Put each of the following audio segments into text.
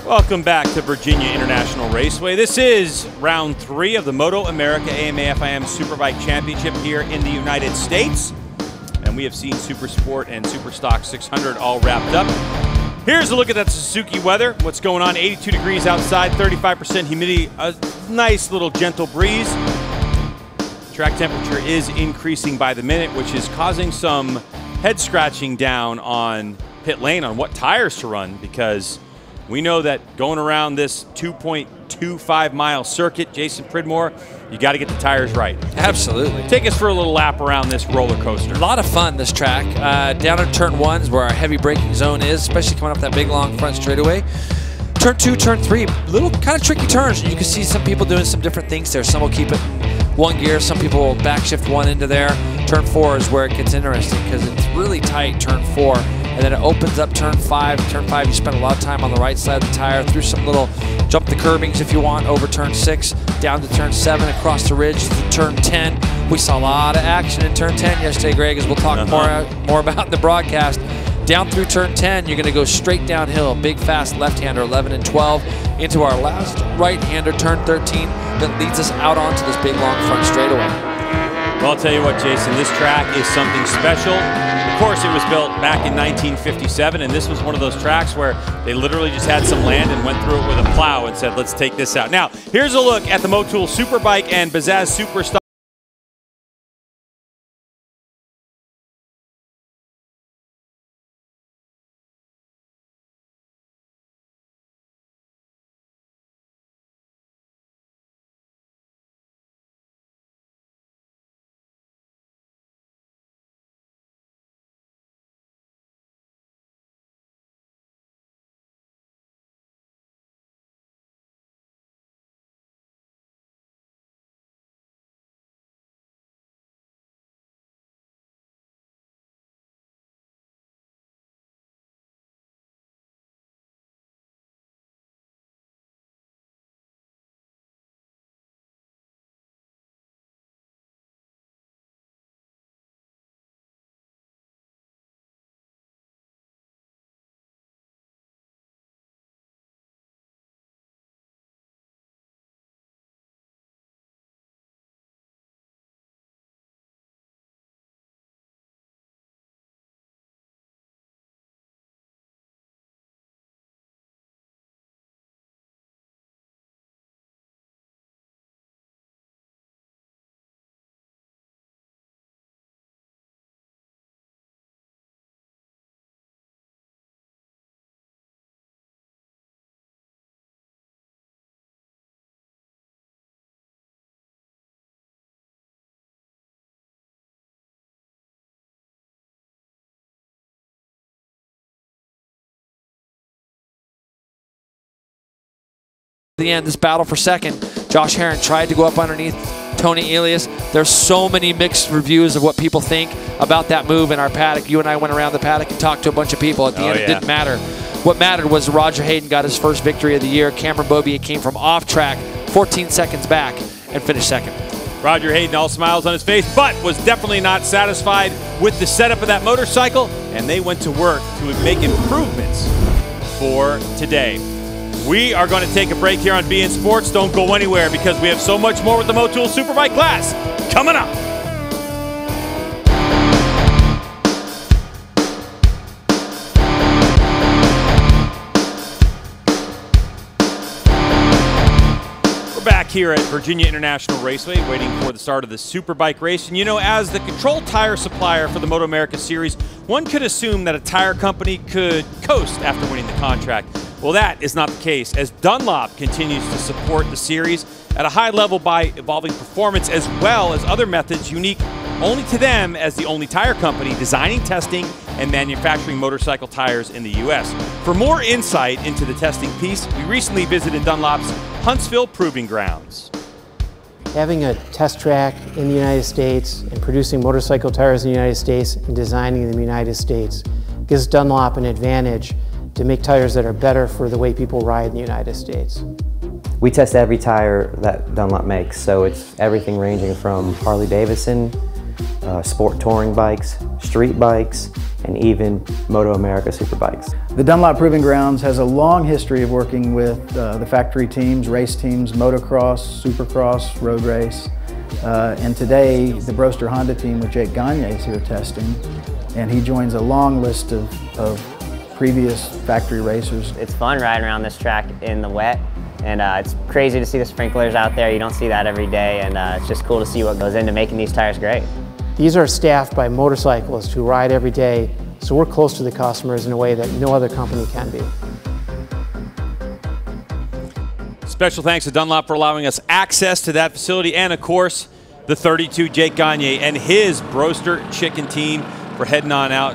Welcome back to Virginia International Raceway. This is round 3 of the MotoAmerica AMA/FIM Superbike Championship here in the United States. And we have seen Super Sport and Super Stock 600 all wrapped up. Here's a look at that Suzuki weather. What's going on? 82 degrees outside, 35% humidity, a nice little gentle breeze. Track temperature is increasing by the minute, which is causing some head scratching down on pit lane on what tires to run, because we know that going around this 2.25 mile circuit, Jason Pridmore, you got to get the tires right. Absolutely. Take us for a little lap around this roller coaster. A lot of fun, this track. Down in turn 1 is where our heavy braking zone is, especially coming up that big long front straightaway. Turn 2, turn 3, little kind of tricky turns. You can see some people doing some different things there. Some will keep it one gear, some people will backshift one into there. Turn 4 is where it gets interesting because it's really tight, turn 4. And then it opens up turn 5. Turn 5, you spend a lot of time on the right side of the tire, through some little jump the curbings if you want, over turn 6, down to turn 7, across the ridge to turn 10. We saw a lot of action in turn 10 yesterday, Greg, as we'll talk more about in the broadcast. Down through turn 10, you're going to go straight downhill, big fast left-hander, 11 and 12, into our last right-hander, turn 13, that leads us out onto this big long front straightaway. Well, I'll tell you what, Jason, this track is something special. Of course, it was built back in 1957, and this was one of those tracks where they literally just had some land and went through it with a plow and said, let's take this out. Now, here's a look at the MoTool Superbike and Bazaz Superstock. The end, this battle for second. Josh Herron tried to go up underneath Tony Elias. There's so many mixed reviews of what people think about that move in our paddock. You and I went around the paddock and talked to a bunch of people. At the end, it didn't matter. What mattered was Roger Hayden got his first victory of the year. Cameron Beaubier came from off track, 14 seconds back, and finished second. Roger Hayden, all smiles on his face, but was definitely not satisfied with the setup of that motorcycle, and they went to work to make improvements for today. We are going to take a break here on beIN Sports. Don't go anywhere, because we have so much more with the MoTool Superbike class coming up. We're back here at Virginia International Raceway, waiting for the start of the Superbike race. And you know, as the control tire supplier for the MotoAmerica Series, one could assume that a tire company could coast after winning the contract. Well, that is not the case, as Dunlop continues to support the series at a high level by evolving performance as well as other methods unique only to them as the only tire company designing, testing, and manufacturing motorcycle tires in the U.S. For more insight into the testing piece, we recently visited Dunlop's Huntsville Proving Grounds. Having a test track in the United States and producing motorcycle tires in the United States and designing them in the United States gives Dunlop an advantage to make tires that are better for the way people ride in the United States. We test every tire that Dunlop makes, so it's everything ranging from Harley-Davidson, sport touring bikes, street bikes, and even MotoAmerica Superbikes. The Dunlop Proving Grounds has a long history of working with the factory teams, race teams, motocross, supercross, road race. And today, the Broster Honda team with Jake Gagne is here testing, and he joins a long list of previous factory racers. It's fun riding around this track in the wet, and it's crazy to see the sprinklers out there. You don't see that every day, and it's just cool to see what goes into making these tires great. These are staffed by motorcyclists who ride every day, so we're close to the customers in a way that no other company can be. Special thanks to Dunlop for allowing us access to that facility, and of course, the 32 Jake Gagne and his Broster Chicken team for heading on out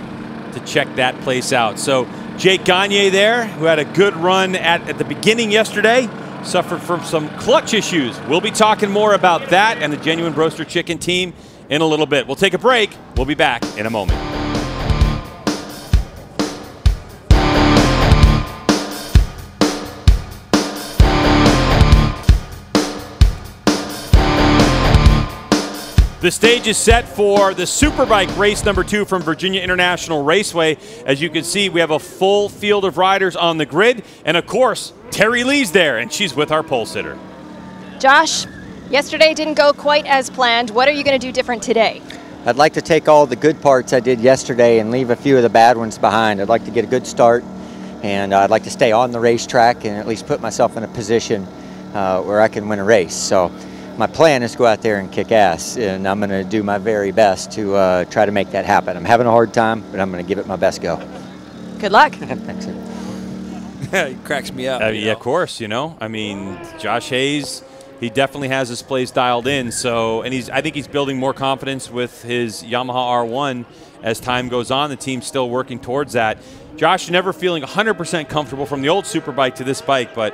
to check that place out. So Jake Gagne there, who had a good run at the beginning yesterday, suffered from some clutch issues. We'll be talking more about that and the genuine Broster Chicken team in a little bit. We'll take a break. We'll be back in a moment. The stage is set for the Superbike race number 2 from Virginia International Raceway. As you can see, we have a full field of riders on the grid. And of course, Terry Lee's there, and she's with our pole sitter. Josh, yesterday didn't go quite as planned. What are you going to do different today? I'd like to take all the good parts I did yesterday and leave a few of the bad ones behind. I'd like to get a good start, and I'd like to stay on the racetrack and at least put myself in a position where I can win a race. So my plan is to go out there and kick ass, and I'm going to do my very best to try to make that happen. I'm having a hard time, but I'm going to give it my best go. Good luck. Thanks. He cracks me up. Yeah, of course, you know. I mean, Josh Hayes, he definitely has his plays dialed in. So, and I think he's building more confidence with his Yamaha R1 as time goes on. The team's still working towards that. Josh, never feeling 100% comfortable from the old Superbike to this bike, but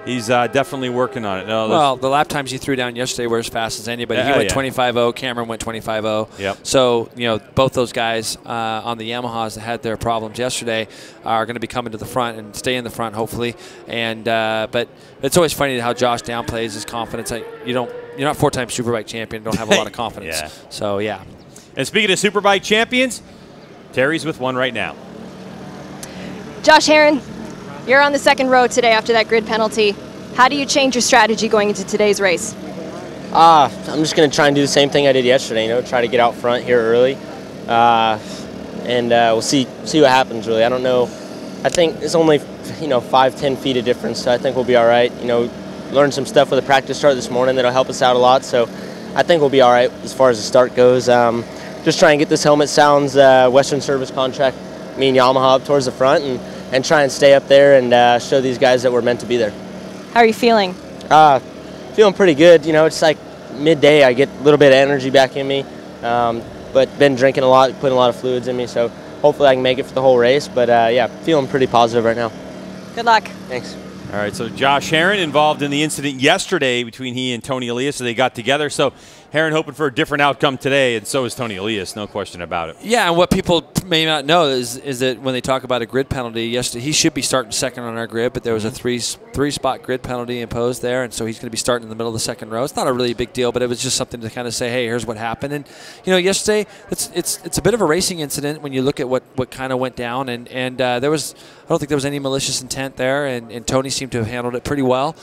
he's definitely working on it. No, well, the lap times he threw down yesterday were as fast as anybody. He went 25.0. Cameron went 25.0. Yep. So, you know, both those guys on the Yamahas that had their problems yesterday are going to be coming to the front and stay in the front, hopefully. And but it's always funny how Josh downplays his confidence. You're not 4-time Superbike champion. Don't have a lot of confidence. Yeah. So, yeah. And speaking of Superbike champions, Terry's with one right now. Josh Herron, you're on the second row today after that grid penalty. How do you change your strategy going into today's race? I'm just going to try and do the same thing I did yesterday, try to get out front here early. And we'll see what happens, really. I don't know. I think it's only, 5-10 feet of difference, so I think we'll be all right. Learned some stuff with the practice start this morning that'll help us out a lot, so I think we'll be all right as far as the start goes. Just try and get this helmet sounds Western Service contract, me and Yamaha, up towards the front, and try and stay up there and show these guys that we're meant to be there. How are you feeling? Feeling pretty good. It's like midday. I get a little bit of energy back in me, but been drinking a lot, putting a lot of fluids in me, so hopefully I can make it for the whole race. But yeah, feeling pretty positive right now. Good luck. Thanks. All right, so Josh Herron involved in the incident yesterday between he and Tony Elias, so they got together. So Herron hoping for a different outcome today, and so is Tony Elias, no question about it. Yeah, and what people may not know is that when they talk about a grid penalty, yesterday he should be starting second on our grid, but there was a three-spot grid penalty imposed there, and so he's going to be starting in the middle of the second row. It's not a really big deal, but it was just something to kind of say, hey, here's what happened. And yesterday it's a bit of a racing incident when you look at what kind of went down, and I don't think there was any malicious intent there, and Tony seemed to have handled it pretty well,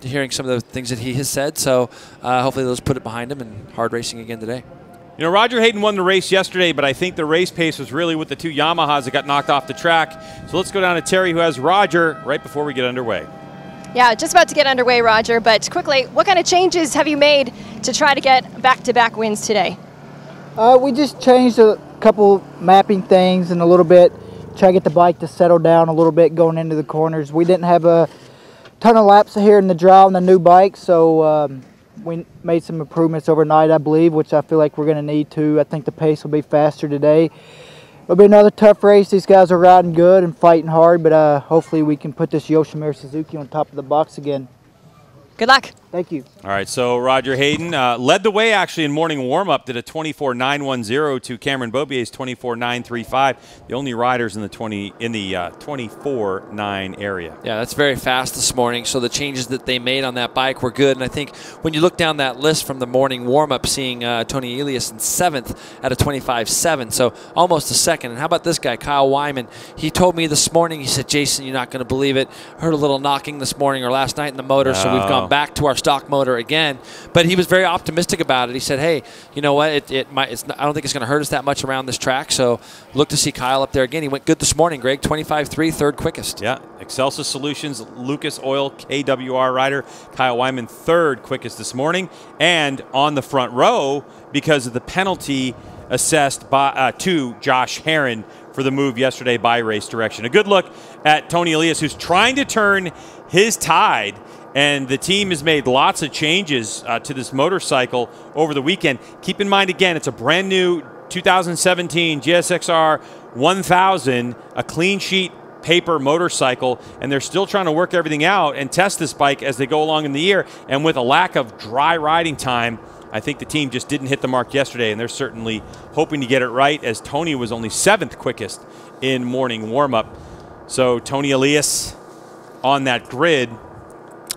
hearing some of the things that he has said. So hopefully those put it behind him, and hard racing again today. Roger Hayden won the race yesterday, but I think the race pace was really with the two Yamahas that got knocked off the track. So let's go down to Terry, who has Roger right before we get underway. Yeah, just about to get underway, Roger, but quickly, what kind of changes have you made to try to get back-to-back wins today? We just changed a couple mapping things and a little bit, try to get the bike to settle down a little bit going into the corners. We didn't have a ton of laps here in the draw on the new bike, so we made some improvements overnight, I believe, which I feel like we're going to need to. I think the pace will be faster today. It'll be another tough race. These guys are riding good and fighting hard, but hopefully we can put this Yoshimura Suzuki on top of the box again. Good luck. Thank you. All right, so Roger Hayden led the way actually in morning warm-up, did a 24.910 to Cameron Bobier's 24.935. The only riders in the 24.9 area. Yeah, that's very fast this morning. So the changes that they made on that bike were good. And I think when you look down that list from the morning warm-up, seeing Tony Elias in 7th at a 25.7, so almost a second. And how about this guy, Kyle Wyman? He told me this morning, he said, Jason, you're not going to believe it. Heard a little knocking this morning or last night in the motor, so we've gone back to our stock motor again. But he was very optimistic about it. He said, hey, you know what, I don't think it's going to hurt us that much around this track. So look to see Kyle up there again. He went good this morning, Greg, 25.3, third quickest. Yeah, Excelsis Solutions, Lucas Oil, KWR rider, Kyle Wyman, third quickest this morning. And on the front row, because of the penalty assessed by, to Josh Herron for the move yesterday by Race Direction. A good look at Tony Elias, who's trying to turn his tide. And the team has made lots of changes to this motorcycle over the weekend. Keep in mind, again, it's a brand new 2017 GSXR 1000, a clean sheet paper motorcycle, and they're still trying to work everything out and test this bike as they go along in the year. And with a lack of dry riding time, I think the team just didn't hit the mark yesterday, and they're certainly hoping to get it right, as Tony was only 7th quickest in morning warm-up. So Tony Elias on that grid.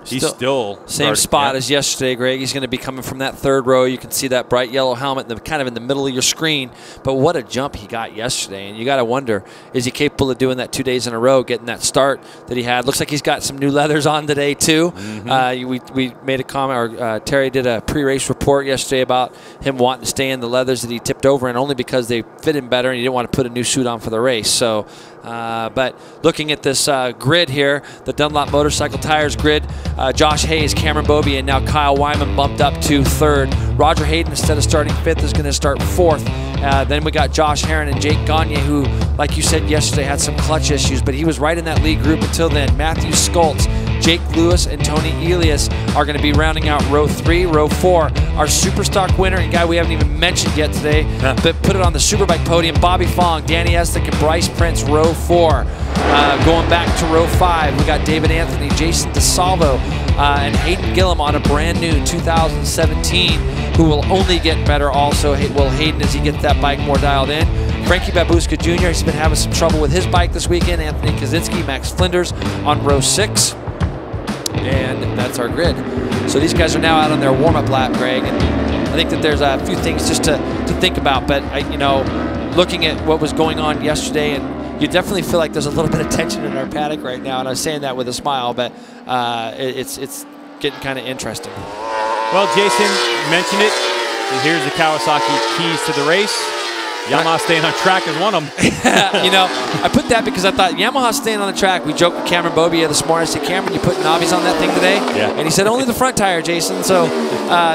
He's still same spot as yesterday, Greg. He's going to be coming from that third row. You can see that bright yellow helmet kind of in the middle of your screen. But what a jump he got yesterday. And you got to wonder, is he capable of doing that 2 days in a row, getting that start that he had? Looks like he's got some new leathers on today, too. Mm-hmm. We made a comment, or Terry did a pre-race report yesterday about him wanting to stay in the leathers that he tipped over in only because they fit him better and he didn't want to put a new suit on for the race. So, but looking at this grid here, the Dunlop Motorcycle Tires grid, Josh Hayes, Cameron Bobier, and now Kyle Wyman bumped up to 3rd. Roger Hayden, instead of starting 5th, is going to start 4th. Then we got Josh Herron and Jake Gagne, who, like you said yesterday, had some clutch issues, but he was right in that lead group until then. Matthew Skoltz, Jake Lewis, and Tony Elias are going to be rounding out row 3. Row 4, our Superstock winner, and guy we haven't even mentioned yet today, but put it on the Superbike podium, Bobby Fong, Danny Estick, and Bryce Prince, row 4. Going back to row 5, we got David Anthony, Jason DeSalvo, and Hayden Gillum on a brand new 2017, who will only get better also. Will Hayden, as he gets that bike more dialed in. Frankie Babushka Jr., he's been having some trouble with his bike this weekend. Anthony Kaczynski, Max Flinders on row 6. And that's our grid. So these guys are now out on their warm-up lap, Greg. And I think that there's a few things just to think about. But, you know, looking at what was going on yesterday, and you definitely feel like there's a little bit of tension in our paddock right now. And I'm saying that with a smile, but it's getting kind of interesting. Well, Jason mentioned it. Here's the Kawasaki keys to the race. Yamaha staying on track is one of them. You know, I put that because I thought Yamaha staying on the track. We joked with Cameron Bobier this morning. I said, Cameron, you put knobbies on that thing today? Yeah. And he said, only the front tire, Jason. So,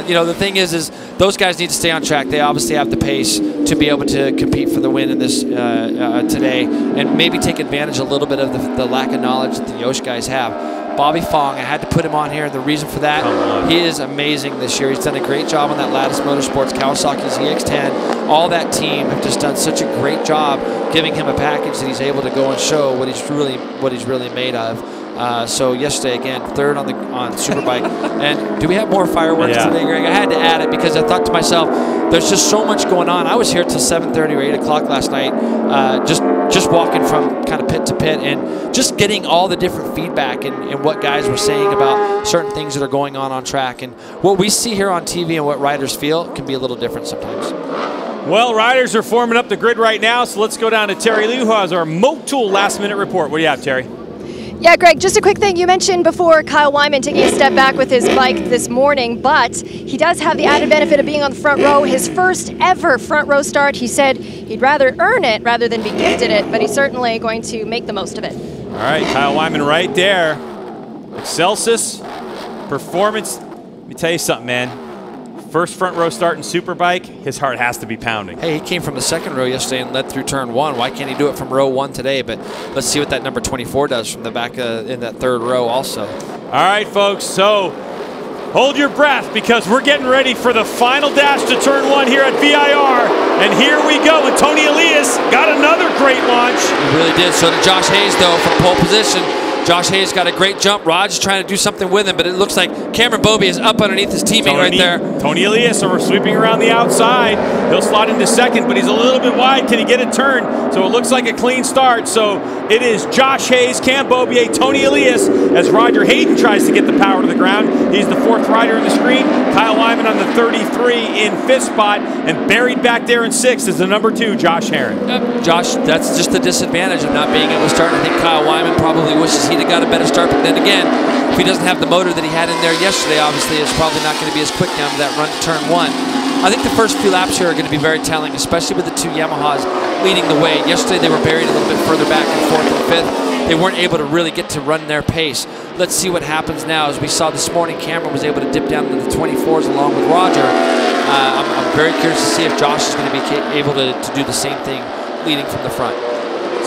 you know, the thing is those guys need to stay on track. They obviously have the pace to be able to compete for the win in this today, and maybe take advantage a little bit of the lack of knowledge that the Yosh guys have. Bobby Fong, I had to put him on here. The reason for that, he is amazing this year. He's done a great job on that Lattice Motorsports, Kawasaki's EX10. All that team have just done such a great job giving him a package that he's able to go and show what he's really made of. So yesterday, again, 3rd on Superbike. And do we have more fireworks today, Greg? I had to add it because I thought to myself, there's just so much going on. I was here till 7:30 or 8 o'clock last night, just walking from kind of pit to pit and just getting all the different feedback and what guys were saying about certain things that are going on track. And what we see here on TV and what riders feel can be a little different sometimes. Well, riders are forming up the grid right now, so let's go down to Terry Liu, who has our Motul last-minute report. What do you have, Terry? Yeah, Greg, just a quick thing. You mentioned before Kyle Wyman taking a step back with his bike this morning, but he does have the added benefit of being on the front row. His first ever front row start. He said he'd rather earn it rather than be gifted it, but he's certainly going to make the most of it. All right, Kyle Wyman right there. Excelsis, performance. Let me tell you something, man. First front row start in Superbike, his heart has to be pounding. Hey, he came from the 2nd row yesterday and led through turn 1. Why can't he do it from row 1 today? But let's see what that number 24 does from the back in that 3rd row also. All right, folks, so hold your breath because we're getting ready for the final dash to turn 1 here at VIR. And here we go, and Tony Elias got another great launch. He really did. So did Josh Hayes, though, from pole position. Josh Hayes got a great jump. Raj is trying to do something with him, but it looks like Cameron Bobie is up underneath his teammate right there. Tony Elias over sweeping around the outside. He'll slot into second, but he's a little bit wide. Can he get a turn? So it looks like a clean start. So it is Josh Hayes, Cam Beaubier, Tony Elias as Roger Hayden tries to get the power to the ground. He's the 4th rider in the screen. Kyle Wyman on the 33 in 5th spot, and buried back there in 6th is the number 2, Josh Herron. Josh, that's just the disadvantage of not being able to start. I think Kyle Wyman probably wishes he'd have got a better start, but then again, if he doesn't have the motor that he had in there yesterday, obviously it's probably not going to be as quick down to that run to turn 1. I think the first few laps here are going to be very telling, especially with the 2 Yamahas leading the way. Yesterday they were buried a little bit further back in 4th and 5th. They weren't able to really get to run their pace. Let's see what happens now. As we saw this morning, Cameron was able to dip down into the 24s along with Roger. I'm very curious to see if Josh is going to be able to do the same thing leading from the front.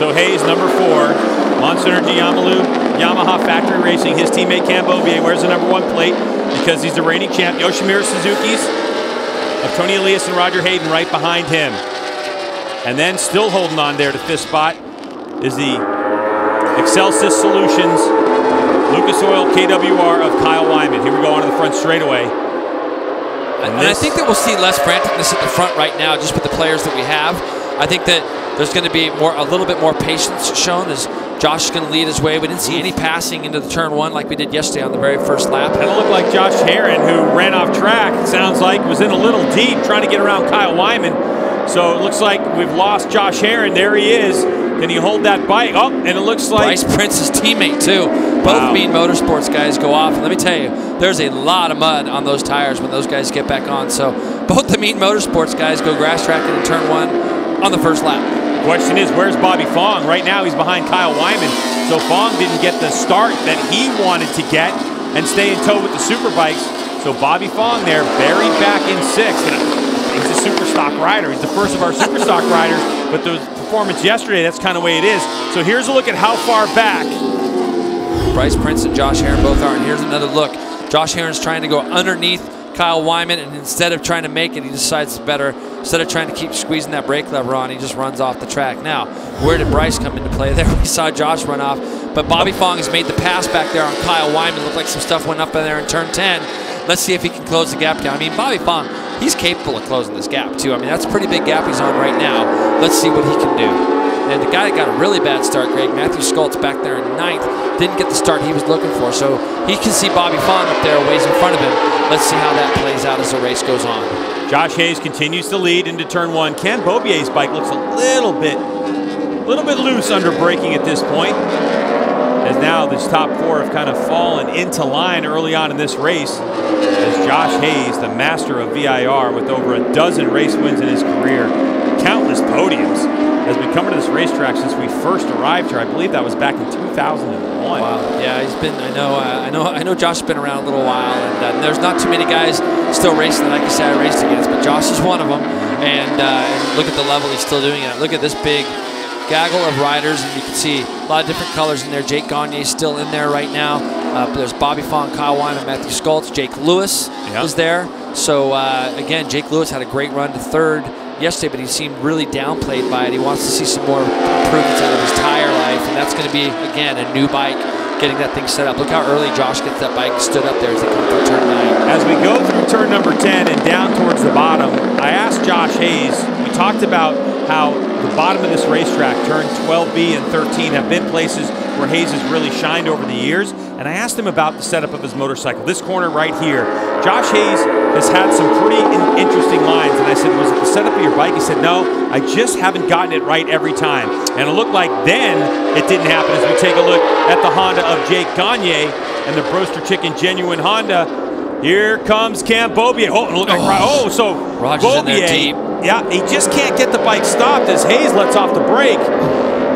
So Hayes, number 4, Monster Energy Yamaha Factory Racing. His teammate Cam Beaubier wears the number 1 plate because he's the reigning champ. Yoshimura Suzuki's of Tony Elias and Roger Hayden right behind him. And then still holding on there to 5th spot is the Excelsis Solutions Lucas Oil KWR of Kyle Wyman. Here we go onto the front straightaway. And I think that we'll see less franticness at the front right now, just with the players that we have. I think that there's going to be a little bit more patience shown as Josh is going to lead his way. We didn't see any passing into the turn 1 like we did yesterday on the very first lap. And it looked like Josh Herron, who ran off track, it sounds like, was in a little deep trying to get around Kyle Wyman. So it looks like we've lost Josh Herron. There he is. Can he hold that bike? Oh, and it looks like Bryce Prince's teammate too. Both Mean Motorsports guys go off, and let me tell you, there's a lot of mud on those tires when those guys get back on. So both the Mean Motorsports guys go grass tracking in turn 1 on the first lap. Question is, where's Bobby Fong? Right now he's behind Kyle Wyman. So Fong didn't get the start that he wanted to get and stay in tow with the Superbikes. So Bobby Fong there, buried back in 6th. He's a super stock rider. He's the first of our super stock riders, but the performance yesterday, that's kind of the way it is. So here's a look at how far back Bryce Prince and Josh Herron both are, and here's another look. Josh Herron's trying to go underneath Kyle Wyman, and instead of trying to make it, he decides it's better. Instead of trying to keep squeezing that brake lever on, he just runs off the track. Now, where did Bryce come into play there? We saw Josh run off, but Bobby Fong has made the pass back there on Kyle Wyman. Looked like some stuff went up in there in turn 10. Let's see if he can close the gap down. I mean, Bobby Fong, he's capable of closing this gap too. I mean, that's a pretty big gap he's on right now. Let's see what he can do. And the guy that got a really bad start, Greg, Matthew Skoltz back there in 9th, didn't get the start he was looking for. So he can see Bobby Fong up there ways in front of him. Let's see how that plays out as the race goes on. Josh Hayes continues to lead into turn 1. Cam Beaubier's bike looks a little bit loose under braking at this point, as now this top 4 have kind of fallen into line early on in this race, as Josh Hayes, the master of VIR with over a dozen race wins in his career, countless podiums, has been coming to this racetrack since we first arrived here. I believe that was back in 2001. Wow. Yeah, he's been. I know. Josh has been around a little while, and there's not too many guys still racing that I can say I raced against, but Josh is one of them. And look at the level he's still doing it. Look at this big gaggle of riders, and you can see a lot of different colors in there. Jake Gagne's still in there right now. There's Bobby Fong, Kyle Wyman, Matthew Skoltz, Jake Lewis is there. So again, Jake Lewis had a great run to 3rd yesterday, but he seemed really downplayed by it. He wants to see some more improvements out of his tire life, and that's going to be, again, a new bike, getting that thing set up. Look how early Josh gets that bike stood up there as they come through turn 9. As we go through turn number 10 and down towards the bottom, I asked Josh Hayes, we talked about how the bottom of this racetrack, turn 12B and 13, have been places where Hayes has really shined over the years, and I asked him about the setup of his motorcycle. This corner right here, Josh Hayes has had some pretty interesting lines, and I said, was it the setup of your bike? He said, no, I just haven't gotten it right every time. And it looked like then it didn't happen as we take a look at the Honda of Jake Gagne and the Broaster Chicken Genuine Honda. Here comes Cam Beaubier. Oh, look like so Roger's in there deep. Yeah, he just can't get the bike stopped as Hayes lets off the brake.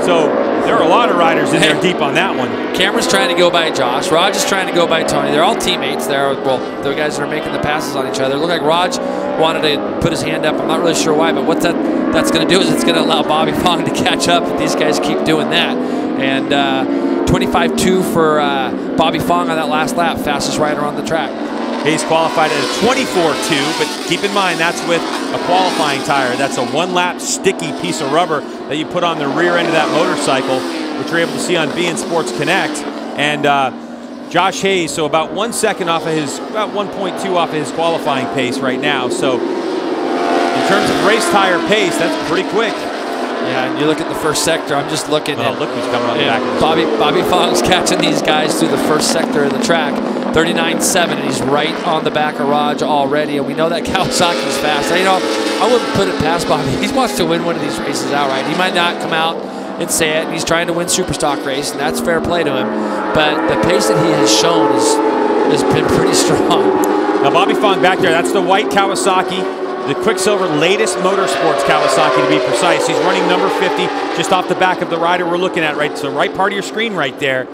So there are a lot of riders in there deep on that one. Cameron's trying to go by Josh. Raj is trying to go by Tony. They're all teammates there. Well, the guys that are making the passes on each other. It looked like Raj wanted to put his hand up. I'm not really sure why, but what that's going to do is it's going to allow Bobby Fong to catch up if these guys keep doing that. And 25.2 for Bobby Fong on that last lap, fastest rider on the track. Hayes qualified at a 24.2, but keep in mind that's with a qualifying tire. That's a one-lap sticky piece of rubber that you put on the rear end of that motorcycle, which you're able to see on beIN Sports Connect. And Josh Hayes, so about 1 second off of his, about 1.2 off of his qualifying pace right now. So in terms of race tire pace, that's pretty quick. Yeah, and you look at the first sector, I'm just looking at look who's coming on the back of Bobby Fong's catching these guys through the first sector of the track. 39.7, and he's right on the back of Raj already, and we know that Kawasaki's fast. You know, I wouldn't put it past Bobby. He wants to win one of these races outright. He might not come out and say it, and he's trying to win Superstock race, and that's fair play to him. But the pace that he has shown has been pretty strong. Now Bobby Fong back there, that's the white Kawasaki, the Quicksilver latest Motorsports Kawasaki to be precise. He's running number 50 just off the back of the rider we're looking at, right? So right part of your screen right there.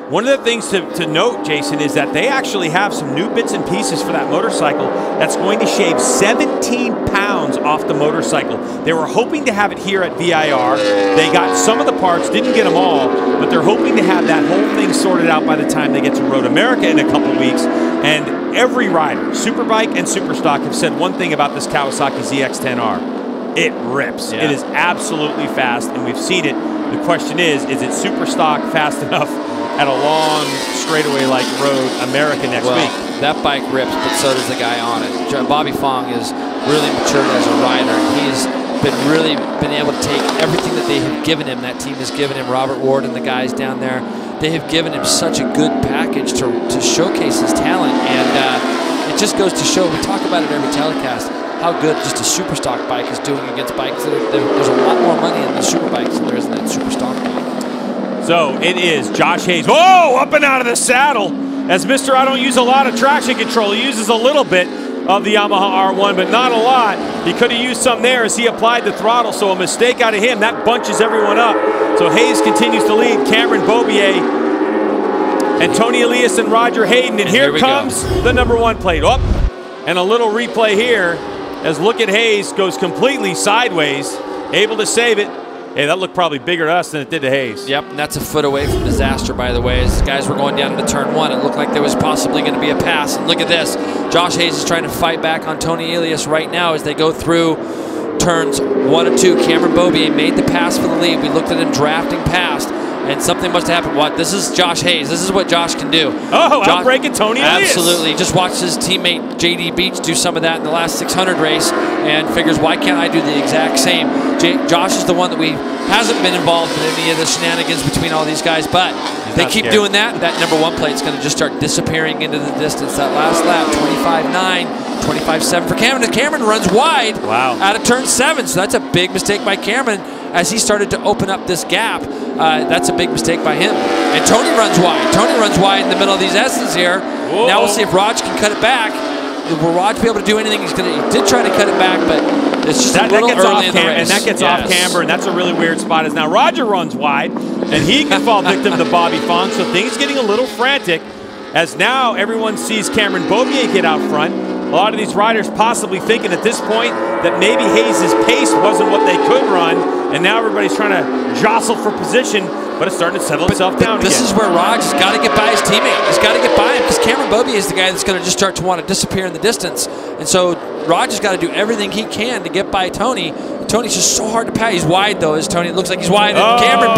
One of the things to note, Jason, is that they actually have some new bits and pieces for that motorcycle that's going to shave 17 pounds off the motorcycle. They were hoping to have it here at VIR. They got some of the parts, didn't get them all, but they're hoping to have that whole thing sorted out by the time they get to MotoAmerica in a couple weeks. And every rider, Superbike and Superstock, have said one thing about this Kawasaki ZX-10R. It rips. Yeah. It is absolutely fast, and we've seen it. The question is it Superstock fast enough at a long straightaway like Road America next week? That bike rips, but so does the guy on it. Bobby Fong is really matured as a rider. He's been able to take everything that they have given him. That team has given him, Robert Ward and the guys down there. They have given him such a good package to showcase his talent, and it just goes to show. We talk about it every telecast, how good just a Superstock bike is doing against bikes. There's a lot more money in the Superbikes than there is in that Superstock bike. So it is Josh Hayes. Whoa, up and out of the saddle. As Mr. I don't use a lot of traction control. He uses a little bit of the Yamaha R1, but not a lot. He could have used some there as he applied the throttle, so a mistake out of him, that bunches everyone up. So Hayes continues to lead. Cameron Beaubier and Tony Elias and Roger Hayden. And here comes the #1 plate. Oh, and a little replay here as look at Hayes goes completely sideways, able to save it. Hey, that looked probably bigger to us than it did to Hayes. Yep, and that's a foot away from disaster, by the way. As the guys were going down into turn 1, it looked like there was possibly going to be a pass. And look at this. Josh Hayes is trying to fight back on Tony Elias right now as they go through turns 1 and 2. Cameron Beaubier made the pass for the lead. We looked at him drafting past, and something must have happened. What? This is Josh Hayes. This is what Josh can do. Oh, outbreaking Tony Elias. Absolutely. Just watched his teammate J.D. Beach do some of that in the last 600 race and figures, why can't I do the exact same? Josh is the one that hasn't been involved in any of the shenanigans between all these guys, but they keep doing that. That #1 plate's going to just start disappearing into the distance. That last lap, 25.9, 25.7 for Cameron. Cameron runs wide out of turn 7, so that's a big mistake by Cameron as he started to open up this gap. That's a big mistake by him. And Tony runs wide. Tony runs wide in the middle of these S's here. Whoa. Now we'll see if Raj can cut it back. Will Raj be able to do anything? He did try to cut it back, but it's just a little early in the race. And that gets off camber, and that's a really weird spot. As now Roger runs wide, and he can fall victim to Bobby Fong, so things getting a little frantic as now everyone sees Cameron Beaubier get out front. A lot of these riders possibly thinking at this point that maybe Hayes' pace wasn't what they could run, and now everybody's trying to jostle for position, but it's starting to settle itself down again. This is where Raj has got to get by his teammate. He's got to get by him because Cameron Beaubier is the guy that's going to just start to want to disappear in the distance. And so Raj has got to do everything he can to get by Tony. Tony's just so hard to pass. He's wide, though, as Tony. It looks like he's wide. Cameron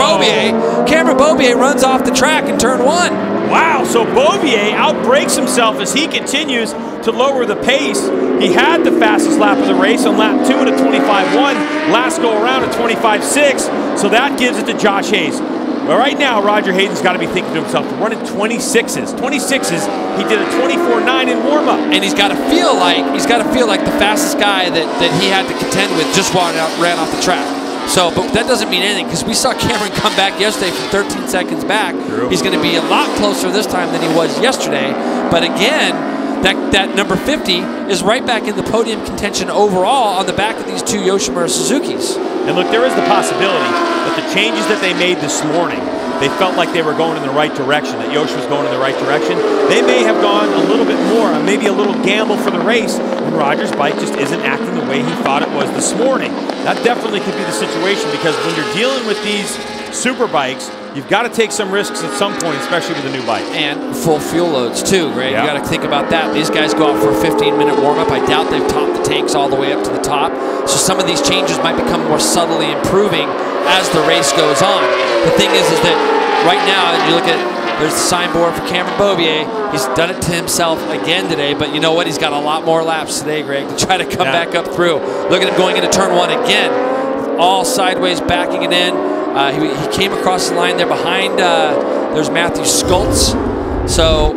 Beaubier runs off the track in turn 1. Wow, so Beaubier outbreaks himself as he continues to lower the pace. He had the fastest lap of the race on lap 2 at a 25.1. Last go around at 25.6, so that gives it to Josh Hayes. Well, right now, Roger Hayden's got to be thinking to himself, we're running 26s. 26s, he did a 24.9 in warm-up. And he's got to feel like the fastest guy that he had to contend with just ran off the track. So, but that doesn't mean anything because we saw Cameron come back yesterday from 13 seconds back. True. He's going to be a lot closer this time than he was yesterday. But again, that number 50 is right back in the podium contention overall on the back of these two Yoshimura Suzukis. And look, there is the possibility that the changes that they made this morning, they felt like they were going in the right direction, that Yoshi was going in the right direction. They may have gone a little bit more, maybe a little gamble for the race, and Roger's bike just isn't acting the way he thought it was this morning. That definitely could be the situation because when you're dealing with these super bikes, you've got to take some risks at some point, especially with a new bike. And full fuel loads too, Greg. You got to think about that. These guys go out for a 15-minute warm-up. I doubt they've topped the tanks all the way up to the top. So some of these changes might become more subtly improving as the race goes on. The thing is that right now, you look at There's the signboard for Cameron Beaubier. He's done it to himself again today, but you know what? He's got a lot more laps today, Greg, to try to come back up through. Look at him going into turn 1 again, all sideways, backing it in. He came across the line there behind. There's Matthew Skultz. So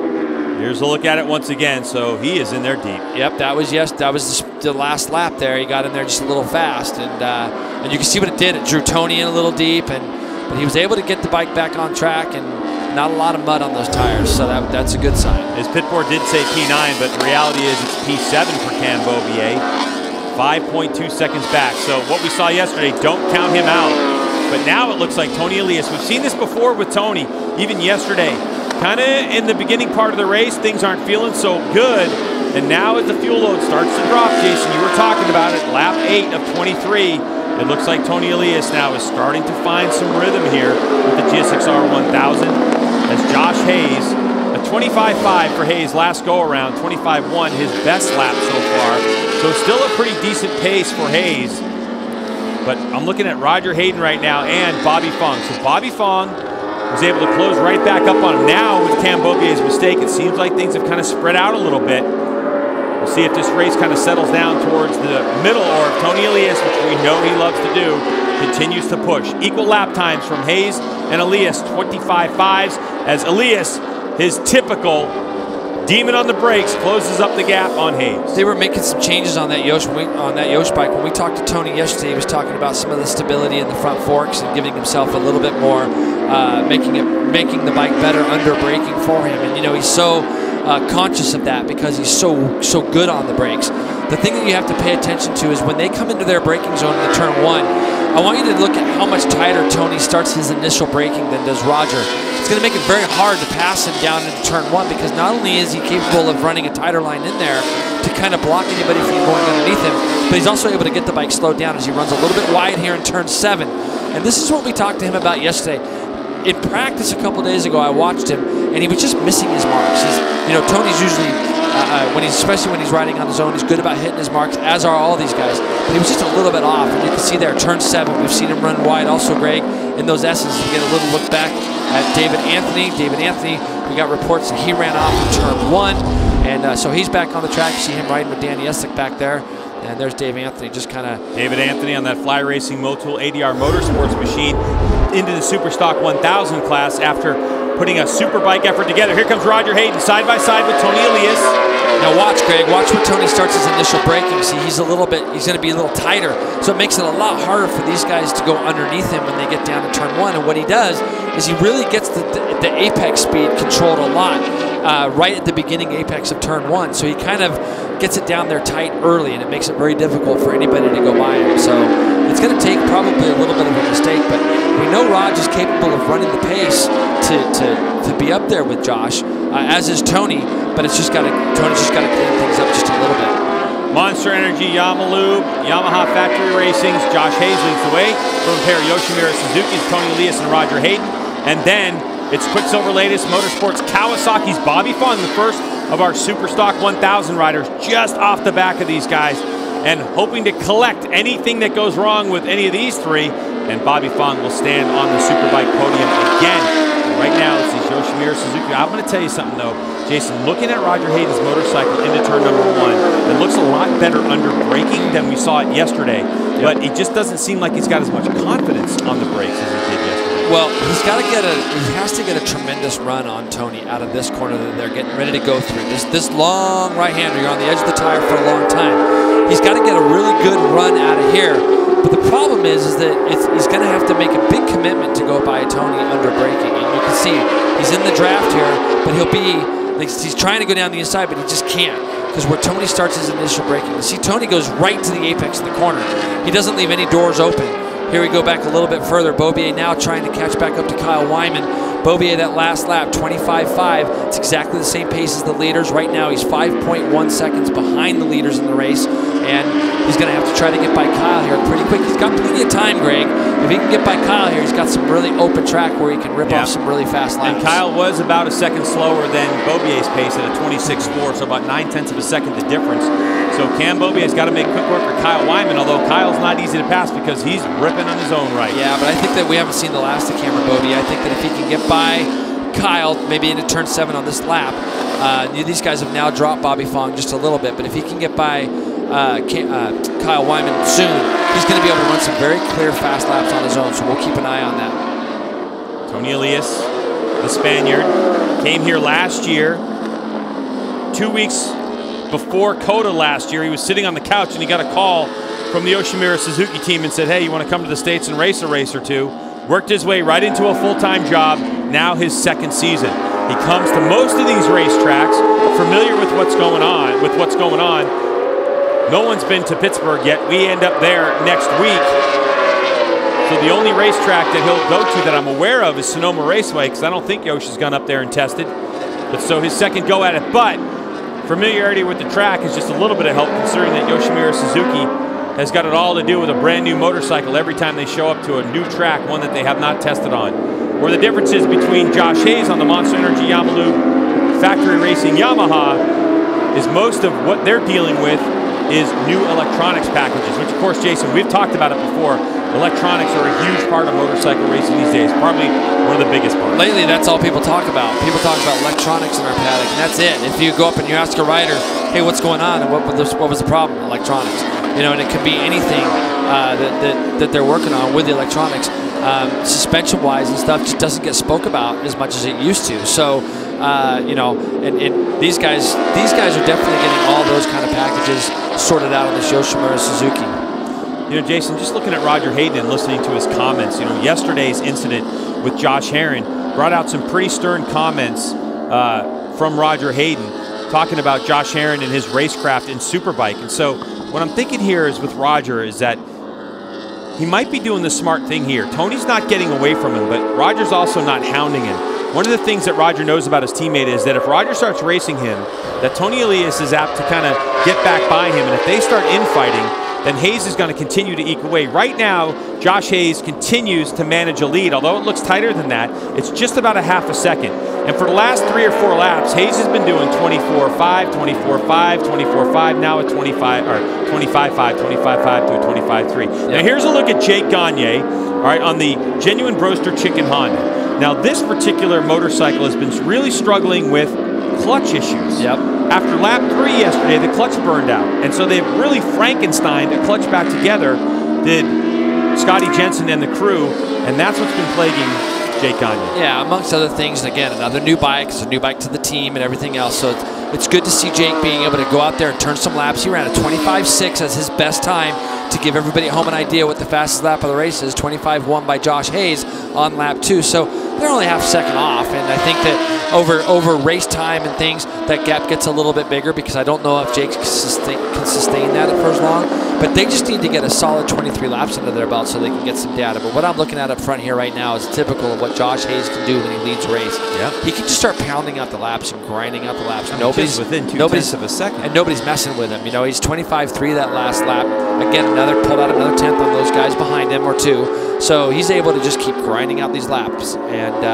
here's a look at it once again. So he is in there deep. Yep, that was the last lap there. He got in there just a little fast, and you can see what it did. It drew Tony in a little deep, but he was able to get the bike back on track, and not a lot of mud on those tires, so that's a good sign. His pit board did say P9, but the reality is it's P7 for Cam Beaubier. 5.2 seconds back. So what we saw yesterday, don't count him out. But now it looks like Tony Elias. We've seen this before with Tony, even yesterday. Kind of in the beginning part of the race, things aren't feeling so good. And now as the fuel load starts to drop, Jason, you were talking about it, lap 8 of 23. It looks like Tony Elias now is starting to find some rhythm here with the GSX-R 1000. As Josh Hayes, a 25.5 for Hayes last go-around, 25.1 his best lap so far. So still a pretty decent pace for Hayes. But I'm looking at Roger Hayden right now and Bobby Fong. So Bobby Fong was able to close right back up on him. Now with Cam Beaubier's mistake, it seems like things have kind of spread out a little bit. We'll see if this race kind of settles down towards the middle, or if Tony Elias, which we know he loves to do, continues to push. Equal lap times from Hayes and Elias, 25.5s, as Elias, his typical demon on the brakes, closes up the gap on Hayes. They were making some changes on that Yosh bike. When we talked to Tony yesterday, he was talking about some of the stability in the front forks and giving himself a little bit more, making the bike better under braking for him. And you know, he's so conscious of that because he's so good on the brakes. The thing that you have to pay attention to is when they come into their braking zone in the turn 1, I want you to look at how much tighter Tony starts his initial braking than does Roger. It's going to make it very hard to pass him down into turn 1 because not only is he capable of running a tighter line in there to kind of block anybody from going underneath him, but he's also able to get the bike slowed down as he runs a little bit wide here in turn 7. And this is what we talked to him about yesterday. In practice a couple days ago, I watched him, and he was just missing his marks. Tony's usually, especially when he's riding on his own, he's good about hitting his marks, as are all these guys. But he was just a little bit off, and you can see there, turn 7, we've seen him run wide. Also, Greg, in those S's, we get a little look back at David Anthony. David Anthony, we got reports that he ran off in turn 1, and so he's back on the track. You see him riding with Danny Essick back there. And there's Dave Anthony, just kind of... David Anthony on that Fly Racing Motul ADR Motorsports machine into the Superstock 1000 class after putting a Superbike effort together. Here comes Roger Hayden side by side with Tony Elias. Now watch, Greg, watch where Tony starts his initial braking. See, he's going to be a little tighter. So it makes it a lot harder for these guys to go underneath him when they get down to turn 1. And what he does is he really gets the apex speed controlled a lot right at the beginning apex of turn 1. So he kind of gets it down there tight early, and it makes it very difficult for anybody to go by him. So it's going to take probably a little bit of a mistake, but we know Roger's capable of running the pace to be up there with Josh, as is Tony, but Tony's just got to clean things up just a little bit. Monster Energy, Yamaha Factory Racing's Josh Hayes leads the way. From a pair of Yoshimura Suzuki's Tony Elias and Roger Hayden. And then it's Quicksilver Latest Motorsports Kawasaki's Bobby Fong, the first of our Superstock 1000 riders, just off the back of these guys, and hoping to collect anything that goes wrong with any of these three. And Bobby Fong will stand on the Superbike podium again. Right now, it's the Yoshimura Suzuki. I'm going to tell you something, though, Jason. Looking at Roger Hayden's motorcycle into turn number 1, it looks a lot better under braking than we saw it yesterday. Yep. But it just doesn't seem like he's got as much confidence on the brakes as he did yesterday. Well, he has to get a tremendous run on Tony out of this corner that they're getting ready to go through. This long right-hander, you're on the edge of the tire for a long time. He's got to get a really good run out of here. But the problem is that he's going to have to make a big commitment to go by Tony under braking. And you can see he's in the draft here, but he's trying to go down the inside, but he just can't. Because where Tony starts his initial braking, you see Tony goes right to the apex of the corner. He doesn't leave any doors open. Here we go back a little bit further. Beaubier now trying to catch back up to Kyle Wyman. Beaubier that last lap, 25.5. It's exactly the same pace as the leaders. Right now he's 5.1 seconds behind the leaders in the race. And he's going to have to try to get by Kyle here pretty quick. He's got plenty of time, Greg. If he can get by Kyle here, he's got some really open track where he can rip off some really fast laps. And Kyle was about a second slower than Beaubier's pace at a 26.4, so about 9/10 of a second the difference. So Cam Beaubier's got to make quick work for Kyle Wyman, although Kyle's not easy to pass because he's ripping on his own right. Yeah, but I think that we haven't seen the last of Cameron Beaubier. I think that if he can get by Kyle maybe into turn 7 on this lap. These guys have now dropped Bobby Fong just a little bit, but if he can get by Kyle Wyman soon, he's going to be able to run some very clear, fast laps on his own, so we'll keep an eye on that. Tony Elias, the Spaniard, came here last year. 2 weeks before COTA last year, he was sitting on the couch and he got a call from the Yoshimura Suzuki team and said, hey, you want to come to the States and race a race or two? Worked his way right into a full-time job, now his 2nd season. He comes to most of these racetracks, familiar with what's going on. No one's been to Pittsburgh yet. We end up there next week. So the only racetrack that he'll go to that I'm aware of is Sonoma Raceway, because I don't think Yoshi's gone up there and tested. But so his 2nd go at it. But familiarity with the track is just a little bit of help, considering that Yoshimura Suzuki has got it all to do with a brand new motorcycle every time they show up to a new track, one that they have not tested on. Where the difference is between Josh Hayes on the Monster Energy Yamalu Factory Racing Yamaha is most of what they're dealing with is new electronics packages, which of course, Jason, we've talked about it before. Electronics are a huge part of motorcycle racing these days, probably one of the biggest parts. Lately, that's all people talk about. People talk about electronics in our paddock, and that's it. If you go up and you ask a rider, hey, what's going on, and what was the problem? Electronics. You know, and it could be anything that they're working on with the electronics. Suspension-wise and stuff just doesn't get spoke about as much as it used to. So, you know, and these guys are definitely getting all those kind of packages sorted out on this Yoshimura Suzuki. You know, Jason, just looking at Roger Hayden and listening to his comments, you know, yesterday's incident with Josh Herron brought out some pretty stern comments from Roger Hayden talking about Josh Herron and his racecraft in Superbike. And so what I'm thinking here is with Roger is that he might be doing the smart thing here. Tony's not getting away from him, but Roger's also not hounding him. One of the things that Roger knows about his teammate is that if Roger starts racing him, that Tony Elias is apt to kind of get back by him, and if they start infighting, then Hayes is going to continue to eke away. Right now, Josh Hayes continues to manage a lead. Although it looks tighter than that, it's just about a half a second. And for the last 3 or 4 laps, Hayes has been doing 24.5, 24.5, 24.5, now at 25, or 25.5, 25.5 to a 25.3. Yep. Now here's a look at Jake Gagne, all right, on the Genuine Broaster Chicken Honda. Now this particular motorcycle has been really struggling with clutch issues. Yep. After lap 3 yesterday, the clutch burned out. And so they've really Frankensteined a clutch back together, did Scotty Jensen and the crew, and that's what's been plaguing Jake Gagne. Yeah, amongst other things, and again, another new bike. It's a new bike to the team and everything else. So it's good to see Jake being able to go out there and turn some laps. He ran a 25.6 as his best time to give everybody at home an idea what the fastest lap of the race is. 25.1 by Josh Hayes on lap 2. So they're only half a second off, and I think that over race time and things, that gap gets a little bit bigger because I don't know if Jake can sustain that for as long. But they just need to get a solid 23 laps under their belt so they can get some data. But what I'm looking at up front here right now is typical of what Josh Hayes can do when he leads a race. Yep. He can just start pounding out the laps and grinding out the laps. Nobody's within 2/10 of a second. And nobody's messing with him. You know, he's 25.3 that last lap. Again, pulled out another 10th on those guys behind him or 2. So he's able to just keep grinding out these laps. And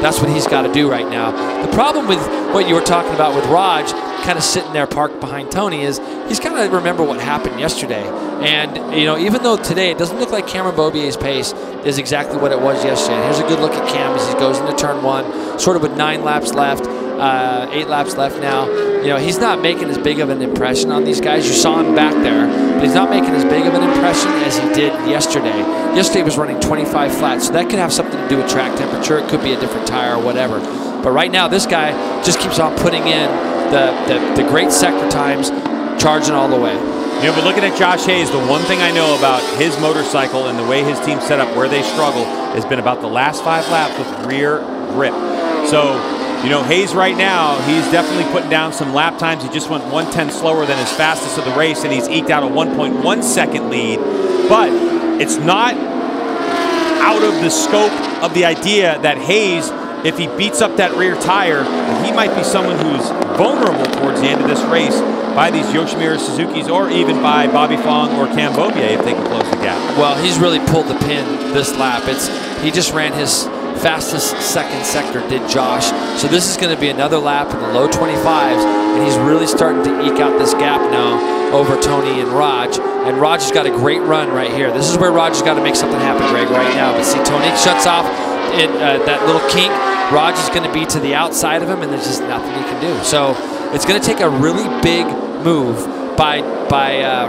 that's what he's got to do right now. The problem with what you were talking about with Raj, kind of sitting there parked behind Tony, is he's got to remember what happened yesterday. And, you know, even though today it doesn't look like Cameron Beaubier's pace is exactly what it was yesterday. And here's a good look at Cam as he goes into turn 1, sort of with 9 laps left, 8 laps left now. You know, he's not making as big of an impression on these guys. You saw him back there, but he's not making as big of an impression as he did yesterday. Yesterday was running 25 flat, so that could have something to do with track temperature. It could be a different tire or whatever. But right now, this guy just keeps on putting in the great sector times, charging all the way. You know, but looking at Josh Hayes, the one thing I know about his motorcycle and the way his team's set up, where they struggle, has been about the last 5 laps with rear grip. So, you know, Hayes right now, he's definitely putting down some lap times. He just went 1/10 slower than his fastest of the race, and he's eked out a 1.1 second lead. But it's not out of the scope of the idea that Hayes, if he beats up that rear tire, he might be someone who's vulnerable towards the end of this race by these Yoshimura Suzukis, or even by Bobby Fong or Cam Beaubier if they can close the gap. Well, he's really pulled the pin this lap. He just ran his fastest second sector, did Josh. So this is going to be another lap in the low 25s, and he's really starting to eke out this gap now over Tony and Raj. And Raj has got a great run right here. This is where Raj has got to make something happen, Greg, right now. But see, Tony shuts off that little kink. Raj is going to be to the outside of him, and there's just nothing he can do. So it's going to take a really big move by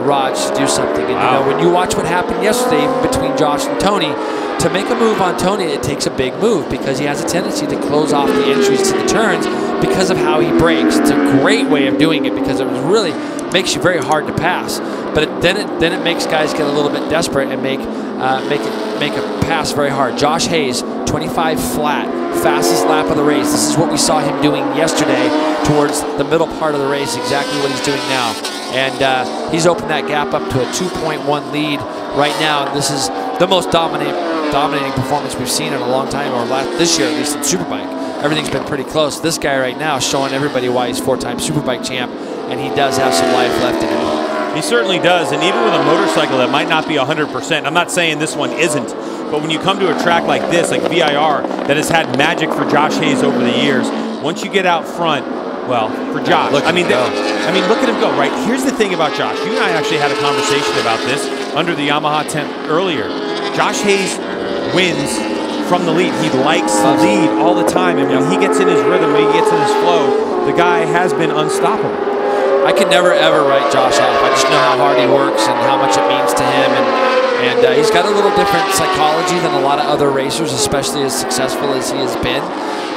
Raj to do something. And you know, when you watch what happened yesterday, even between Josh and Tony, to make a move on Tony, it takes a big move because he has a tendency to close off the entries to the turns because of how he brakes. It's a great way of doing it because it really makes you very hard to pass. But then it makes guys get a little bit desperate and make a pass very hard. Josh Hayes, 25 flat, fastest lap of the race. This is what we saw him doing yesterday towards the middle part of the race, exactly what he's doing now. And he's opened that gap up to a 2.1 lead right now. And this is the most dominating performance we've seen in a long time, or this year at least in Superbike. Everything's been pretty close. This guy right now showing everybody why he's 4-time Superbike champ, and he does have some life left in him. He certainly does, and even with a motorcycle that might not be 100%, I'm not saying this one isn't, but when you come to a track like this, like VIR, that has had magic for Josh Hayes over the years, once you get out front, well, for Josh, I mean, look at him go, right? Here's the thing about Josh. You and I actually had a conversation about this under the Yamaha tent earlier. Josh Hayes wins from the lead. He likes the lead all the time, and when he gets in his rhythm, when he gets in his flow, the guy has been unstoppable. I can never ever write Josh off. I just know how hard he works and how much it means to him, and he's got a little different psychology than a lot of other racers, especially as successful as he has been.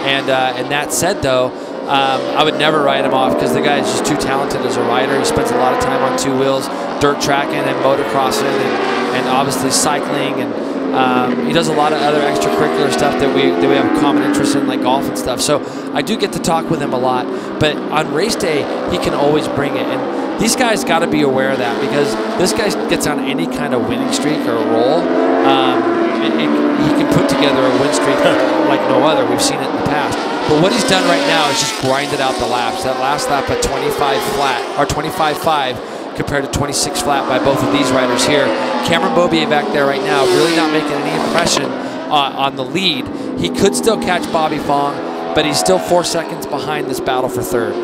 And that said, though, I would never write him off because the guy is just too talented as a rider. He spends a lot of time on two wheels, dirt tracking and motocrossing, and obviously cycling, and he does a lot of other extracurricular stuff that we have a common interest in, like golf and stuff. So I do get to talk with him a lot, but on race day he can always bring it. And these guys got to be aware of that because this guy gets on any kind of winning streak or a roll. He can put together a win streak like no other. We've seen it in the past. But what he's done right now is just grinded out the laps. That last lap at 25 flat, or 25.5, compared to 26 flat by both of these riders here. Cameron Beaubier back there right now, really not making any impression on the lead. He could still catch Bobby Fong, but he's still 4 seconds behind this battle for third. 25.5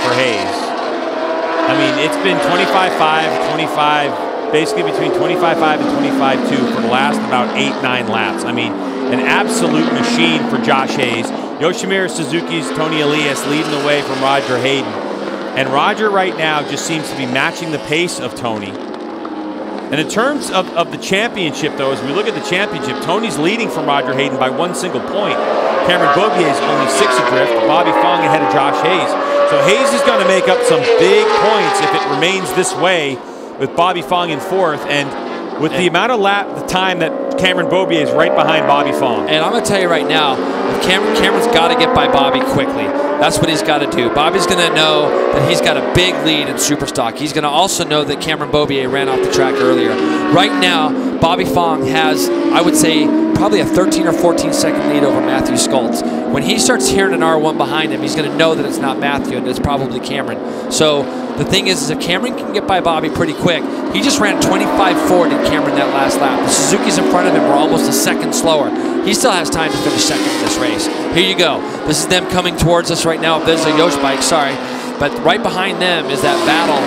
for Hayes. I mean, it's been 25.5, 25, basically between 25.5 and 25.2 for the last about 8-9 laps. I mean, an absolute machine for Josh Hayes. Yoshimura Suzuki's Tony Elias leading the way from Roger Hayden. And Roger right now just seems to be matching the pace of Tony. And in terms of the championship, though, as we look at the championship, Tony's leading from Roger Hayden by 1 single point. Cameron Beaubier is only 6 adrift. Bobby Fong ahead of Josh Hayes. So Hayes is going to make up some big points if it remains this way with Bobby Fong in 4th. And with the amount of the time that Cameron Beaubier is right behind Bobby Fong. And I'm going to tell you right now, Cameron's got to get by Bobby quickly. That's what he's got to do. Bobby's going to know that he's got a big lead in Superstock. He's going to also know that Cameron Beaubier ran off the track earlier. Right now, Bobby Fong has, I would say, probably a 13 or 14 second lead over Matthew Skultz. When he starts hearing an R1 behind him, he's going to know that it's not Matthew and it's probably Cameron. So the thing is if Cameron can get by Bobby pretty quick, he just ran 25.4 to Cameron that last lap. The Suzukis in front of him were almost a second slower. He still has time to finish second in this race. Here you go. This is them coming towards us right now. There's a Yosh bike, sorry. But right behind them is that battle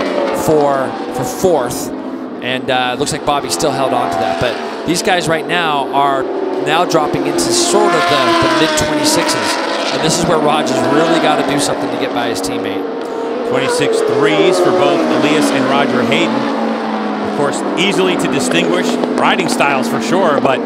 for 4th. And it looks like Bobby still held on to that. But these guys right now are dropping into sort of the mid-26s. And this is where Roger's really got to do something to get by his teammate. 26 threes for both Elias and Roger Hayden. Of course, easily to distinguish. Riding styles for sure, but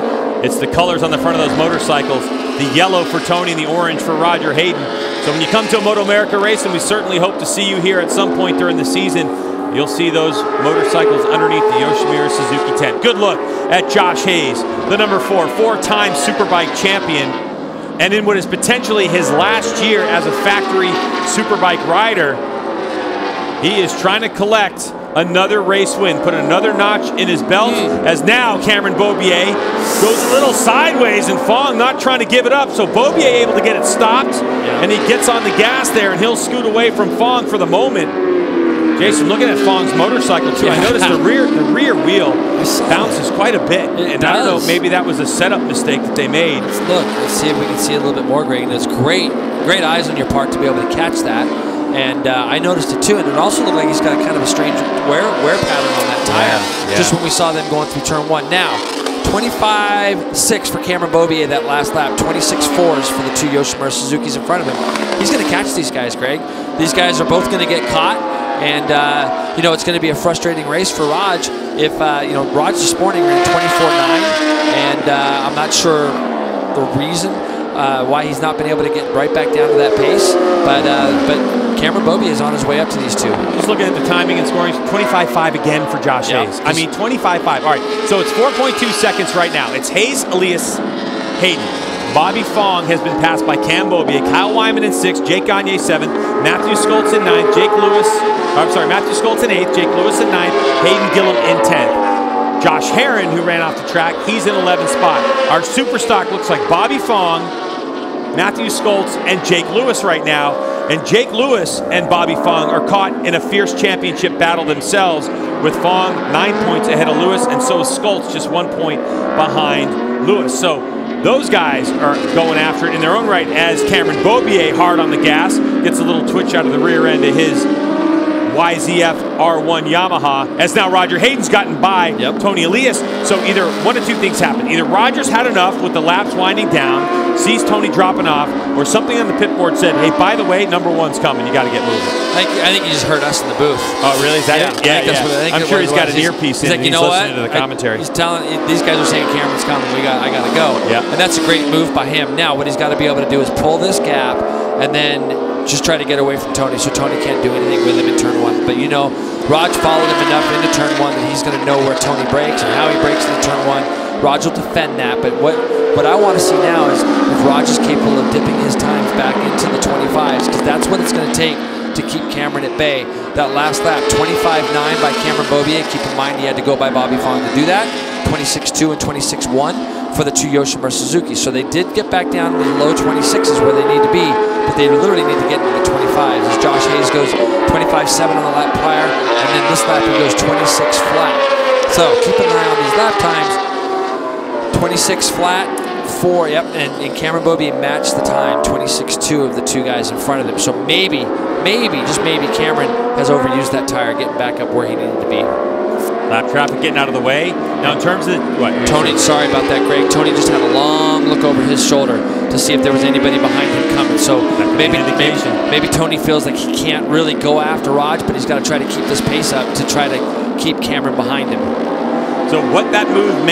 it's the colors on the front of those motorcycles. The yellow for Tony and the orange for Roger Hayden. So when you come to a MotoAmerica race, and we certainly hope to see you here at some point during the season, you'll see those motorcycles underneath the Yoshimura Suzuki tent. Good look at Josh Hayes, the number 4-time Superbike champion. And in what is potentially his last year as a factory Superbike rider, he is trying to collect another race win, put another notch in his belt, as now Cameron Beaubier goes a little sideways and Fong not trying to give it up. So Beaubier able to get it stopped, and he gets on the gas there, and he'll scoot away from Fong for the moment. Jason, looking at Fong's motorcycle too, I noticed the rear wheel bounces quite a bit, and I don't know, maybe that was a setup mistake that they made. Let's see if we can see a little bit more, Greg. And it's great eyes on your part to be able to catch that. And I noticed it too, and it also looked like he's got kind of a strange wear pattern on that tire, just when we saw them going through turn 1. Now, 25.6 for Cameron Beaubier that last lap, 26.4s for the two Yoshimura Suzukis in front of him. He's going to catch these guys, Greg. These guys are both going to get caught, and you know, it's going to be a frustrating race for Raj. If you know, Raj this morning ran 24.9, and I'm not sure the reason why he's not been able to get right back down to that pace, but Cameron Beaubier is on his way up to these two. Just looking at the timing and scoring, 25.5 again for Josh Hayes. I mean, 25.5. All right, so it's 4.2 seconds right now. It's Hayes, Elias, Hayden. Bobby Fong has been passed by Cam Beaubier, Kyle Wyman in 6th, Jake Gagne 7th, Matthew Skoltz in 9th, Matthew Skoltz in 8th, Jake Lewis in 9th, Hayden Gillum in 10th. Josh Herron, who ran off the track, he's in 11th spot. Our super stock looks like Bobby Fong, Matthew Skoltz, and Jake Lewis right now. And Jake Lewis and Bobby Fong are caught in a fierce championship battle themselves, with Fong 9 points ahead of Lewis, and so is Skoltz just 1 point behind Lewis. So those guys are going after it in their own right, as Cameron Beaubier, hard on the gas, gets a little twitch out of the rear end of his YZF R1 Yamaha, as now Roger Hayden's gotten by Tony Elias. So either one of two things happen. Either Roger's had enough with the laps winding down, sees Tony dropping off, or something on the pit board said, hey, by the way, number 1's coming. You got to get moving. I think he just heard us in the booth. Oh, really? Is that it? Yeah. I'm sure he's got an earpiece in. He's like, you know what? Listening to the commentary. He's telling, these guys are saying Cameron's coming. I got to go. Yeah. And that's a great move by him. Now, what he's got to be able to do is pull this gap and then just try to get away from Tony, so Tony can't do anything with him in turn 1. But you know, Raj followed him enough into turn 1 that he's going to know where Tony breaks and how he breaks into turn 1. Raj will defend that. But what I want to see now is if Raj is capable of dipping his times back into the 25s, because that's what it's going to take to keep Cameron at bay. That last lap, 25.9 by Cameron Beaubier. Keep in mind he had to go by Bobby Fong to do that. 26.2 and 26.1 for the two Yoshimura Suzuki. So they did get back down to the low 26s where they need to be, but they literally need to get into the 25s. As Josh Hayes goes 25.7 on the lap prior, and then this lap he goes 26 flat. So keep an eye on these lap times. 26 flat, 4, and Cameron Beaubier matched the time, 26.2 of the two guys in front of him. So maybe, just maybe, Cameron has overused that tire, getting back up where he needed to be. Lap traffic getting out of the way. Now in terms of what? Tony, sorry about that, Greg. Tony just had a long look over his shoulder to see if there was anybody behind him coming. So maybe Tony feels like he can't really go after Raj, but he's got to try to keep this pace up to try to keep Cameron behind him. So what that move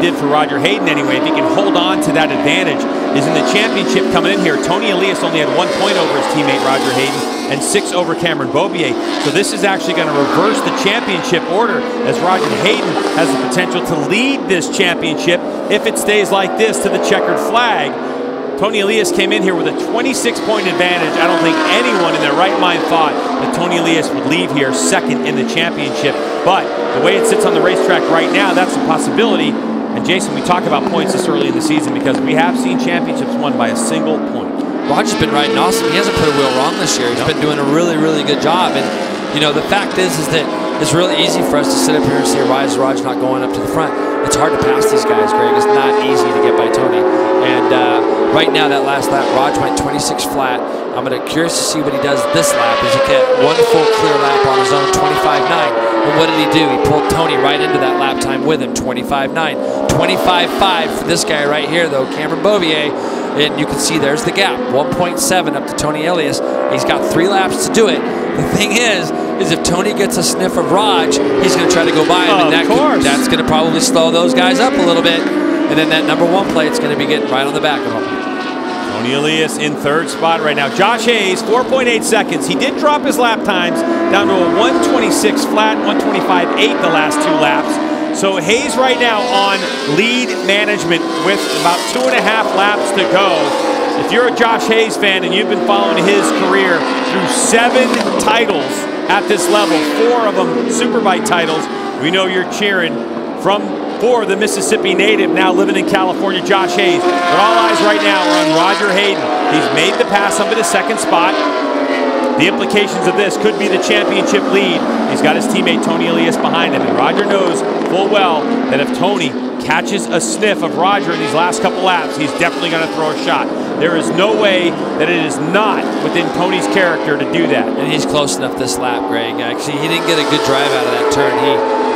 did for Roger Hayden anyway, if he can hold on to that advantage, is in the championship coming in here, Tony Elias only had 1 point over his teammate Roger Hayden and 6 over Cameron Beaubier. So this is actually going to reverse the championship order, as Roger Hayden has the potential to lead this championship if it stays like this to the checkered flag. Tony Elias came in here with a 26-point advantage. I don't think anyone in their right mind thought that Tony Elias would leave here second in the championship. But the way it sits on the racetrack right now, that's a possibility. And Jason, we talk about points this early in the season because we have seen championships won by a single point. Roger's been riding awesome. He hasn't put a wheel wrong this year. He's been doing a really, really good job. And, you know, the fact is that it's really easy for us to sit up here and say, why is Raj not going up to the front? It's hard to pass these guys, Greg. It's not easy to get by Tony. And right now, that last lap, Raj went 26 flat. I'm curious to see what he does this lap. As he get 1 full clear lap on his own, 25.9. And what did he do? He pulled Tony right into that lap time with him, 25.9. 25.5 for this guy right here, though, Cameron Beaubier. And you can see there's the gap, 1.7 up to Tony Elias. He's got 3 laps to do it. The thing is if Tony gets a sniff of Raj, he's going to try to go by him, and that's going to probably slow those guys up a little bit. And then that number 1 plate's going to be getting right on the back of him. Tony Elias in 3rd spot right now. Josh Hayes, 4.8 seconds. He did drop his lap times down to a 126 flat, 125.8 the last 2 laps. So Hayes right now on lead management with about 2.5 laps to go. If you're a Josh Hayes fan and you've been following his career through 7 titles at this level, 4 of them Superbike titles, we know you're cheering for the Mississippi native now living in California, Josh Hayes. But all eyes right now are on Roger Hayden. He's made the pass up to the 2nd spot. The implications of this could be the championship lead. He's got his teammate Tony Elias behind him, and Roger knows full well that if Tony catches a sniff of Roger in these last couple laps, he's definitely going to throw a shot. There is no way that it is not within Tony's character to do that. And he's close enough this lap, Greg. Actually, he didn't get a good drive out of that turn.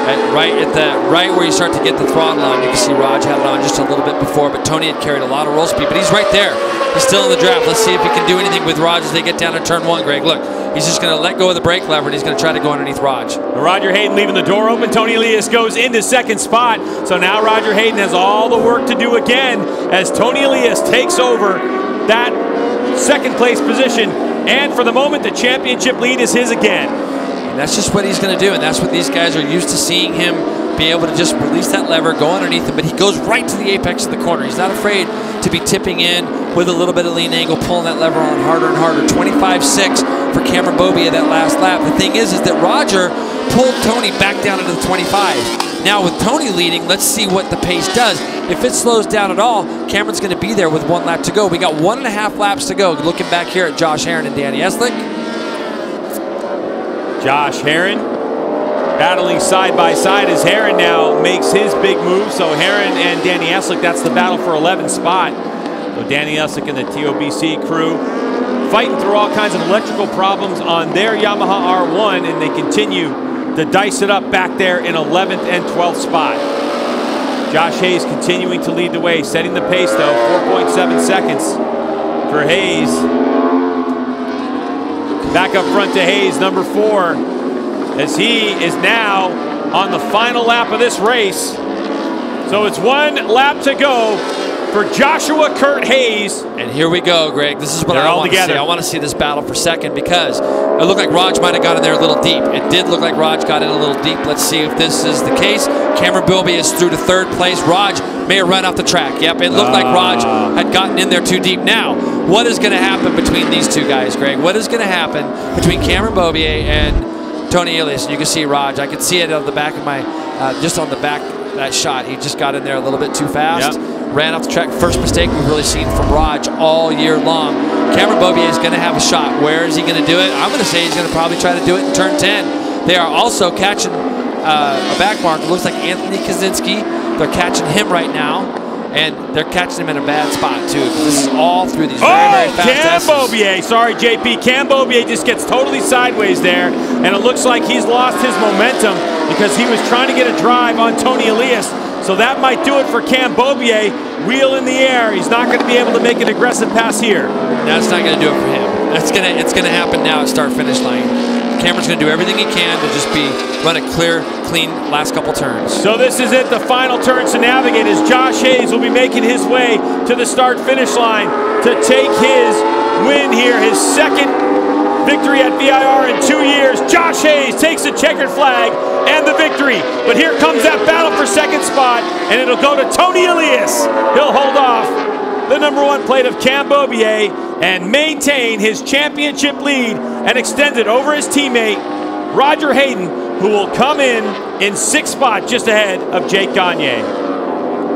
Right where you start to get the throttle on. You can see Raj had it on just a little bit before, but Tony had carried a lot of roll speed, but he's right there. He's still in the draft. Let's see if he can do anything with Raj as they get down to turn 1, Greg. Look, he's just going to let go of the brake lever, and he's going to try to go underneath Raj. Roger Hayden leaving the door open. Tony Elias goes into second spot. So now Roger Hayden has all the work to do again as Tony Elias takes over that second place position. And for the moment, the championship lead is his again. And that's just what he's going to do, and that's what these guys are used to seeing him be able to just release that lever, go underneath him, but he goes right to the apex of the corner. He's not afraid to be tipping in with a little bit of lean angle, pulling that lever on harder and harder. 25.6 for Cameron Bobia that last lap. The thing is that Roger pulled Tony back down into the 25s. Now with Tony leading, let's see what the pace does. If it slows down at all, Cameron's going to be there with 1 lap to go. We got 1.5 laps to go. Looking back here at Josh Herron and Danny Eslick. Josh Herron battling side by side as Herron now makes his big move. So Herron and Danny Eslick, that's the battle for 11th spot. So Danny Eslick and the TOBC crew fighting through all kinds of electrical problems on their Yamaha R1, and they continue to dice it up back there in 11th and 12th spot. Josh Hayes continuing to lead the way, setting the pace though, 4.7 seconds for Hayes. Back up front to Hayes, number 4, as he is now on the final lap of this race. So it's 1 lap to go for Joshua Kurt Hayes. And here we go, Greg. This is what I want to see. I want to see this battle for second because it looked like Raj might have got in there a little deep. It did look like Raj got in a little deep. Let's see if this is the case. Cameron Bilby is through to 3rd place. Raj may have run off the track. Yep, it looked like Raj had gotten in there too deep. Now, what is going to happen between these two guys, Greg? What is going to happen between Cameron Bobier and Tony Elias? And you can see Raj. I can see it on the back of my, just on the back, that shot. He just got in there a little bit too fast. Yep. Ran off the track. First mistake we've really seen from Raj all year long. Cameron Bobier is going to have a shot. Where is he going to do it? I'm going to say he's going to probably try to do it in turn 10. They are also catching a back mark. It looks like Anthony Kaczynski. They're catching him right now, and they're catching him in a bad spot too. This is all through these very fast Cam Bobier. Sorry, JP. Cam Bobier just gets totally sideways there, and it looks like he's lost his momentum because he was trying to get a drive on Tony Elias. So that might do it for Cam Bobier. Wheel in the air. He's not going to be able to make an aggressive pass here. That's not going to do it for him. It's going to happen now at start-finish line. Cameron's going to do everything he can to just run a clear, clean last couple turns. So this is it, the final turns to navigate as Josh Hayes will be making his way to the start-finish line to take his win here, his second victory at VIR in 2 years. Josh Hayes takes the checkered flag and the victory. But here comes that battle for second spot, and it'll go to Tony Elias. He'll hold off the '1 plate of Cam Bobier and maintain his championship lead and extend it over his teammate, Roger Hayden, who will come in 6th spot just ahead of Jake Gagne.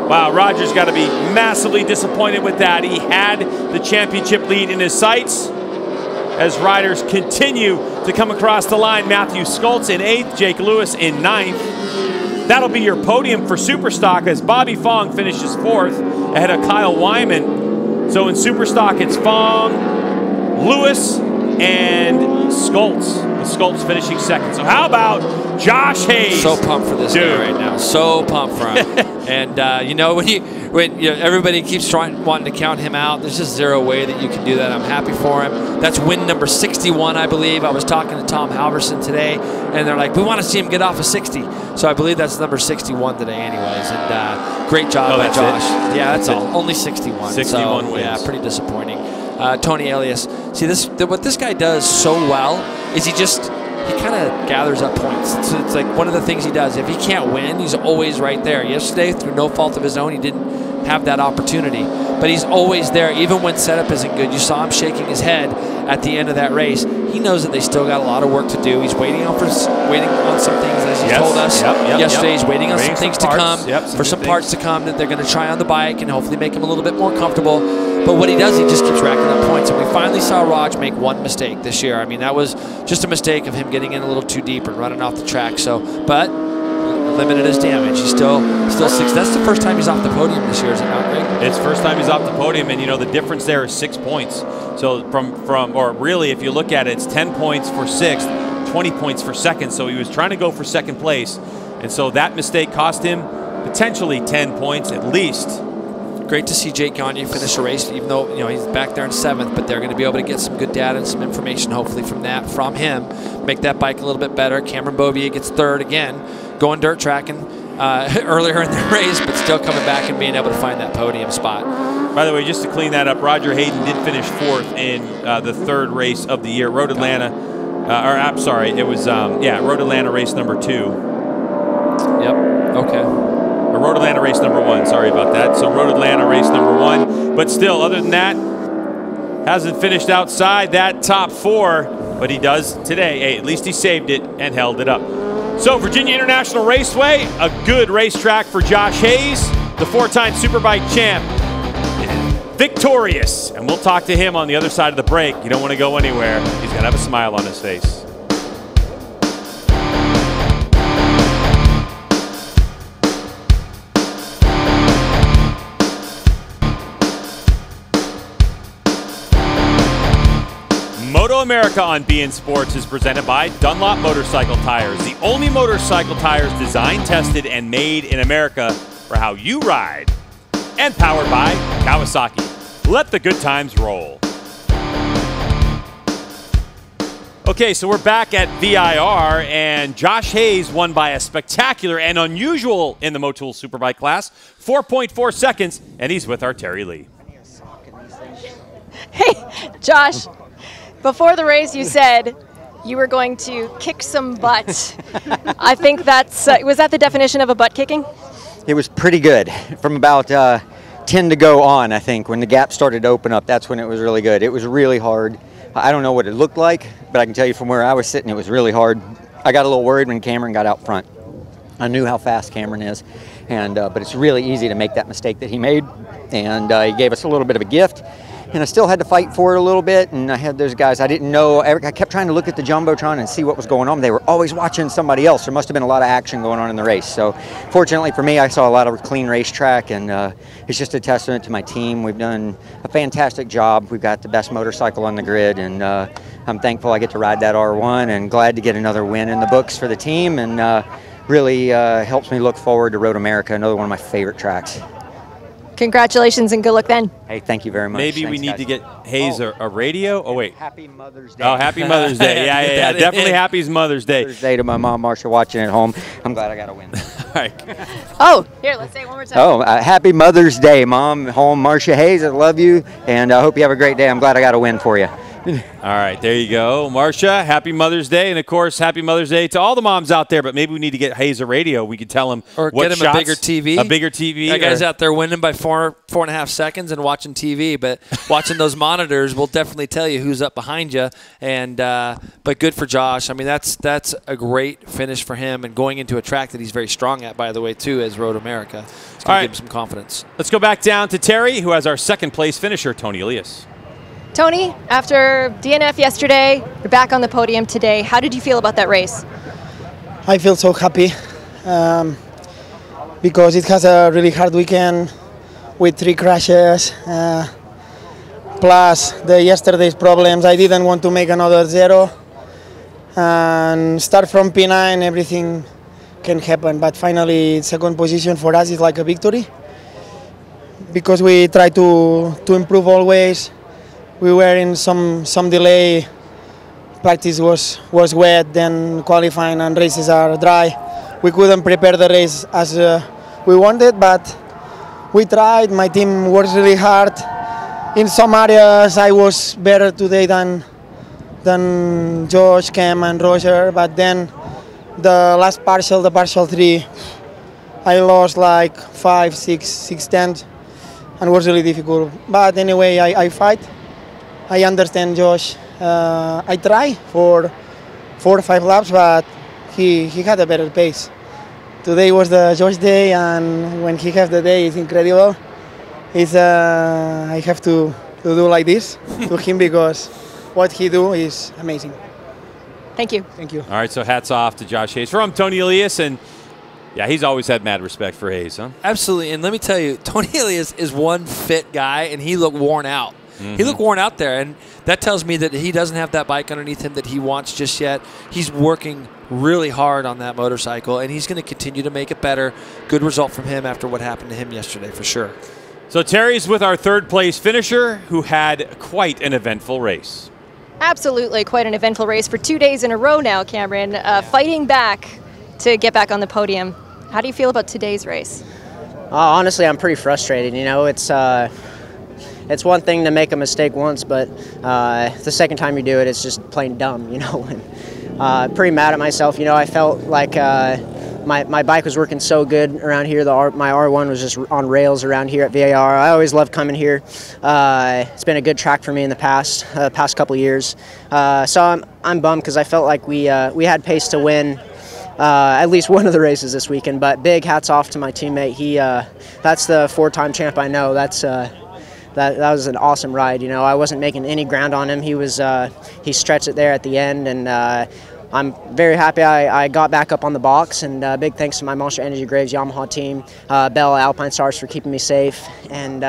Wow, Roger's got to be massively disappointed with that. He had the championship lead in his sights as riders continue to come across the line. Matthew Skoltz in 8th, Jake Lewis in 9th. That'll be your podium for Superstock as Bobby Fong finishes 4th ahead of Kyle Wyman. So in Superstock, it's Fong, Lewis, and Skoltz, with Skoltz finishing 2nd. So how about Josh Hayes? So pumped for this guy right now. So pumped for him. And you know, when everybody keeps wanting to count him out, there's just zero way that you can do that. I'm happy for him. That's win number 61, I believe. I was talking to Tom Halverson today, and they're like, we want to see him get off of 60. So I believe that's number 61 today anyways. And great job by Josh. Yeah, that's all. Only 61. 61 wins. Yeah, pretty disappointing. Tony Elias. See, what this guy does so well is he kind of gathers up points. It's like one of the things he does. If he can't win, he's always right there. Yesterday, through no fault of his own, he didn't have that opportunity. But he's always there, even when setup isn't good. You saw him shaking his head at the end of that race. He knows that they still got a lot of work to do. He's waiting on some things, as he told us yesterday. He's waiting on some things to come, for some parts to come that they're going to try on the bike and hopefully make him a little bit more comfortable. But what he does, he just keeps racking up points. And we finally saw Raj make one mistake this year. I mean, that was just a mistake of him getting in a little too deep and running off the track. So, but limited his damage. He's still 6. That's the first time he's off the podium this year, is it not, Greg? It's first time he's off the podium, and you know the difference there is 6 points. So or really, if you look at it, it's 10 points for 6th, 20 points for 2nd. So he was trying to go for 2nd place, And so that mistake cost him potentially 10 points at least. Great to see Jake Gagne finish the race, even though he's back there in 7th, but they're going to be able to get some good data and some information, hopefully, from him, make that bike a little bit better. Cameron Bovier gets 3rd again, going dirt tracking earlier in the race, but still coming back and being able to find that podium spot. By the way, just to clean that up, Roger Hayden did finish 4th in the 3rd race of the year, Road Atlanta. I'm sorry, it was Road Atlanta race number 2. Yep. Okay. Or Road Atlanta race number 1. Sorry about that. So Road Atlanta race number 1. But still, other than that, hasn't finished outside that top 4. But he does today. Hey, at least he saved it and held it up. So Virginia International Raceway, a good racetrack for Josh Hayes, the 4-time Superbike champ, victorious. And we'll talk to him on the other side of the break. You don't want to go anywhere. He's going to have a smile on his face. MotoAmerica on beIN Sports is presented by Dunlop Motorcycle Tires, the only motorcycle tires designed, tested, and made in America for how you ride. And powered by Kawasaki. Let the good times roll. Okay, so we're back at VIR, and Josh Hayes won by a spectacular and unusual in the Motul Superbike class, 4.4 seconds, and he's with our Terry Lee. Hey, Josh. Before the race, you said you were going to kick some butt. I think that's, was that the definition of a butt kicking? It was pretty good. From about 10 to go on, I think, when the gap started to open up, that's when it was really good. It was really hard. I don't know what it looked like, but I can tell you from where I was sitting, it was really hard. I got a little worried when Cameron got out front. I knew how fast Cameron is, and but it's really easy to make that mistake that he made, and he gave us a little bit of a gift. And I still had to fight for it a little bit, and I had those guys I didn't know. I kept trying to look at the Jumbotron and see what was going on. They were always watching somebody else. There must have been a lot of action going on in the race. So fortunately for me, I saw a lot of clean racetrack, and it's just a testament to my team. We've done a fantastic job. We've got the best motorcycle on the grid, and I'm thankful I get to ride that R1 and glad to get another win in the books for the team, and really helps me look forward to Road America, another one of my favorite tracks. Congratulations and good luck then. Hey, thank you very much. Maybe Thanks, we need guys. to get Hayes a radio. Oh, wait. Happy Mother's Day. Oh, happy Mother's Day. Yeah. Definitely happy Mother's Day. Mother's Day to my mom, Marcia, watching at home. I'm glad I got a win. All right. Oh, here, let's say it one more time. Oh, happy Mother's Day, Mom, home, Marcia Hayes. I love you, and I hope you have a great day. I'm glad I got a win for you. All right, there you go. Marcia, happy Mother's Day. And, of course, happy Mother's Day to all the moms out there. But maybe we need to get Hayes a radio. We could tell him or what get him shots, a bigger TV. A bigger TV. That guy's out there winning by 4.5 seconds and watching TV. But watching those monitors will definitely tell you who's up behind you. And but good for Josh. I mean, that's a great finish for him. And going into a track that he's very strong at, by the way, too, as Road America. It's going to give him some confidence. Let's go back down to Terry, who has our second-place finisher, Tony Elias. Tony, after DNF yesterday, you're back on the podium today. How did you feel about that race? I feel so happy because it has a really hard weekend with 3 crashes, plus the yesterday's problems. I didn't want to make another 0 and start from P9. Everything can happen, but finally second position for us is like a victory because we try to improve always. We were in some delay. Practice was wet, then qualifying and races are dry. We couldn't prepare the race as we wanted, but we tried. My team works really hard. In some areas, I was better today than Josh, Cam, and Roger. But then the last partial, the partial 3, I lost like 5, 6 tenths, and it was really difficult. But anyway, I fight. I understand Josh. I try for 4 or 5 laps, but he had a better pace. Today was the Josh day, and when he has the day, it's incredible. I have to do like this to him because what he do is amazing. Thank you. Thank you. All right, so hats off to Josh Hayes. From Tony Elias, and yeah, he's always had mad respect for Hayes, huh? Absolutely, and let me tell you, Tony Elias is one fit guy, and he looked worn out. He looked worn out there, and that tells me that he doesn't have that bike underneath him that he wants just yet. He's working really hard on that motorcycle, and he's going to continue to make it better. Good result from him after what happened to him yesterday, for sure. So Terry's with our third place finisher, who had quite an eventful race. Absolutely, quite an eventful race for 2 days in a row now, Cameron, fighting back to get back on the podium. How do you feel about today's race? Honestly, I'm pretty frustrated. You know, it's one thing to make a mistake once, but the second time you do it, it's just plain dumb, you know. And, pretty mad at myself. You know, I felt like my bike was working so good around here. My R1 was just on rails around here at VIR. I always loved coming here. It's been a good track for me in the past couple of years. So I'm bummed because I felt like we had pace to win at least one of the races this weekend. But big hats off to my teammate. That's the 4-time champ I know. That was an awesome ride. You know, I wasn't making any ground on him. He stretched it there at the end, and I'm very happy I got back up on the box, and big thanks to my Monster Energy Graves Yamaha team, Bell Alpine Stars for keeping me safe, and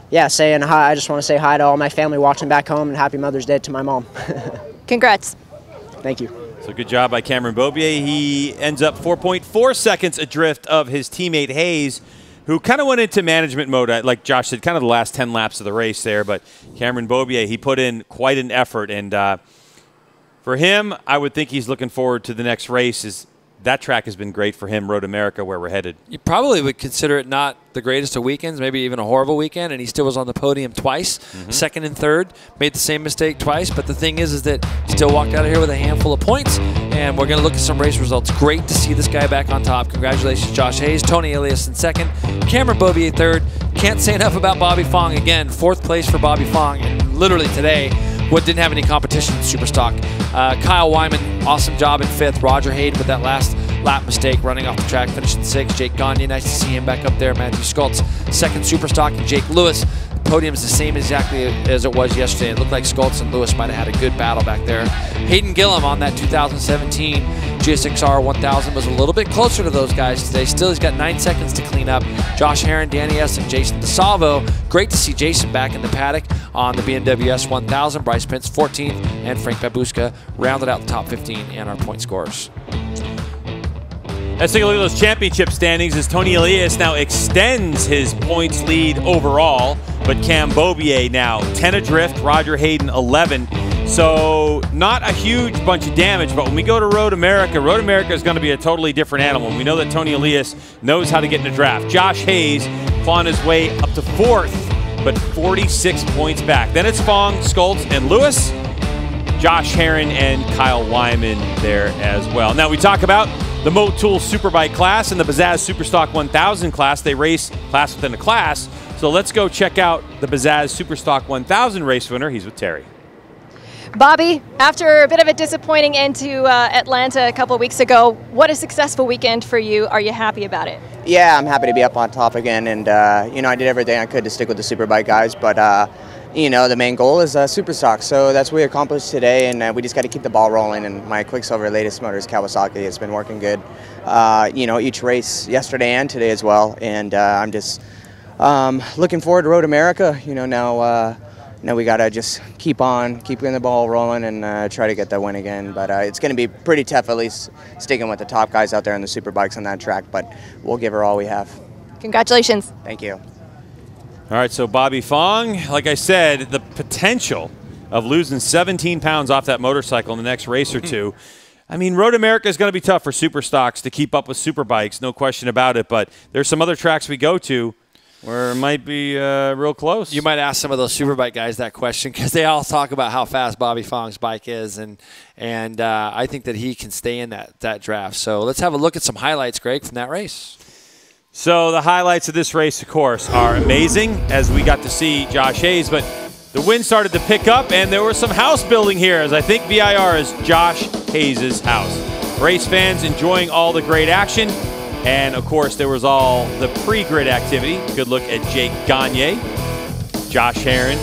yeah, saying hi. I just want to say hi to all my family watching back home, and happy Mother's Day to my mom. Congrats. Thank you. So good job by Cameron Beaubier. He ends up 4.4 seconds adrift of his teammate Hayes, who kind of went into management mode, like Josh said, kind of the last 10 laps of the race there. But Cameron Beaubier, he put in quite an effort, and for him, I would think he's looking forward to the next race. That track has been great for him, Road America, where we're headed. You probably would consider it not the greatest of weekends, maybe even a horrible weekend, and he still was on the podium twice, second and third, made the same mistake twice, but the thing is that he still walked out of here with a handful of points, and we're going to look at some race results. Great to see this guy back on top. Congratulations, Josh Hayes. Tony Elias in second, Cameron Beaubier third. Can't say enough about Bobby Fong. Again, fourth place for Bobby Fong, and literally today, what didn't have any competition in Superstock. Kyle Wyman, awesome job in fifth. Roger Hayden with that last lap mistake, running off the track, finishing sixth. Jake Gagne, nice to see him back up there. Matthew Skoltz, second Superstock, and Jake Lewis. The podium's the same exactly as it was yesterday. It looked like Skoltz and Lewis might have had a good battle back there. Hayden Gillum on that 2017 GSXR 1000 was a little bit closer to those guys today. Still, he's got 9 seconds to clean up. Josh Herron, Danny S., and Jason DeSalvo. Great to see Jason back in the paddock on the BMW S 1000. Bryce Pence 14th, and Frank Babushka rounded out the top 15 and our point scorers. Let's take a look at those championship standings as Tony Elias now extends his points lead overall, but Cam Beaubier now 10 adrift, Roger Hayden 11. So not a huge bunch of damage, but when we go to Road America is going to be a totally different animal. We know that Tony Elias knows how to get in a draft. Josh Hayes clawing his way up to fourth, but 46 points back. Then it's Fong, Skoltz, and Lewis. Josh Herron and Kyle Wyman there as well. Now we talk about the MoTool Superbike class and the Bazaz Superstock 1000 class. They race class within a class. So let's go check out the Bazaz Superstock 1000 race winner. He's with Terry. Bobby, after a bit of a disappointing end to Atlanta a couple of weeks ago, what a successful weekend for you. Are you happy about it? Yeah, I'm happy to be up on top again, and you know, I did everything I could to stick with the Superbike guys, but you know, the main goal is Superstock, so that's what we accomplished today, and we just got to keep the ball rolling. And my Quicksilver latest motor is Kawasaki. It's been working good, you know, each race yesterday and today as well, and I'm just looking forward to Road America. You know, now we got to just keep getting the ball rolling and try to get that win again. But it's going to be pretty tough, at least sticking with the top guys out there in the Superbikes on that track, but we'll give her all we have. Congratulations. Thank you. All right, so Bobby Fong, like I said, the potential of losing 17 pounds off that motorcycle in the next race or two. I mean, Road America is going to be tough for Superstocks to keep up with Superbikes, no question about it, but there's some other tracks we go to where it might be real close. You might ask some of those Superbike guys that question because they all talk about how fast Bobby Fong's bike is, and I think that he can stay in that draft. So let's have a look at some highlights, Greg, from that race. So the highlights of this race, of course, are amazing, as we got to see Josh Hayes, but the wind started to pick up, and there was some house building here, as I think VIR is Josh Hayes' house. Race fans enjoying all the great action, and of course there was all the pre-grid activity. Good look at Jake Gagne, Josh Herron,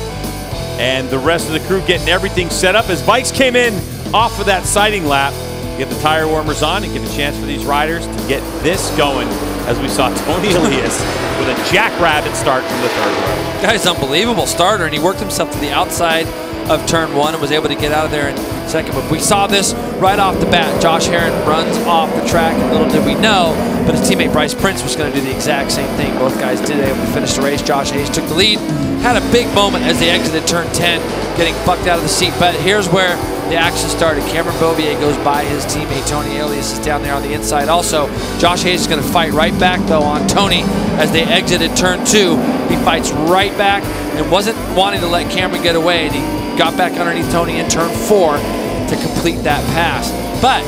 and the rest of the crew getting everything set up as bikes came in off of that sighting lap. Get the tire warmers on and get a chance for these riders to get this going. as we saw Tony Elias with a jackrabbit start from the third row. Guy's unbelievable starter, and he worked himself to the outside of turn one and was able to get out of there in second. But we saw this right off the bat. Josh Herron runs off the track, and little did we know, but his teammate Bryce Prince was going to do the exact same thing. Both guys did able to finish the race. Josh Hayes took the lead, had a big moment as they exited turn 10, getting bucked out of the seat. But here's where the action started. Cameron Beaubier goes by his teammate Tony Elias is down there on the inside. Also, Josh Hayes is going to fight right back though on Tony as they exited turn 2. He fights right back and wasn't wanting to let Cameron get away, and he got back underneath Tony in turn 4 to complete that pass. But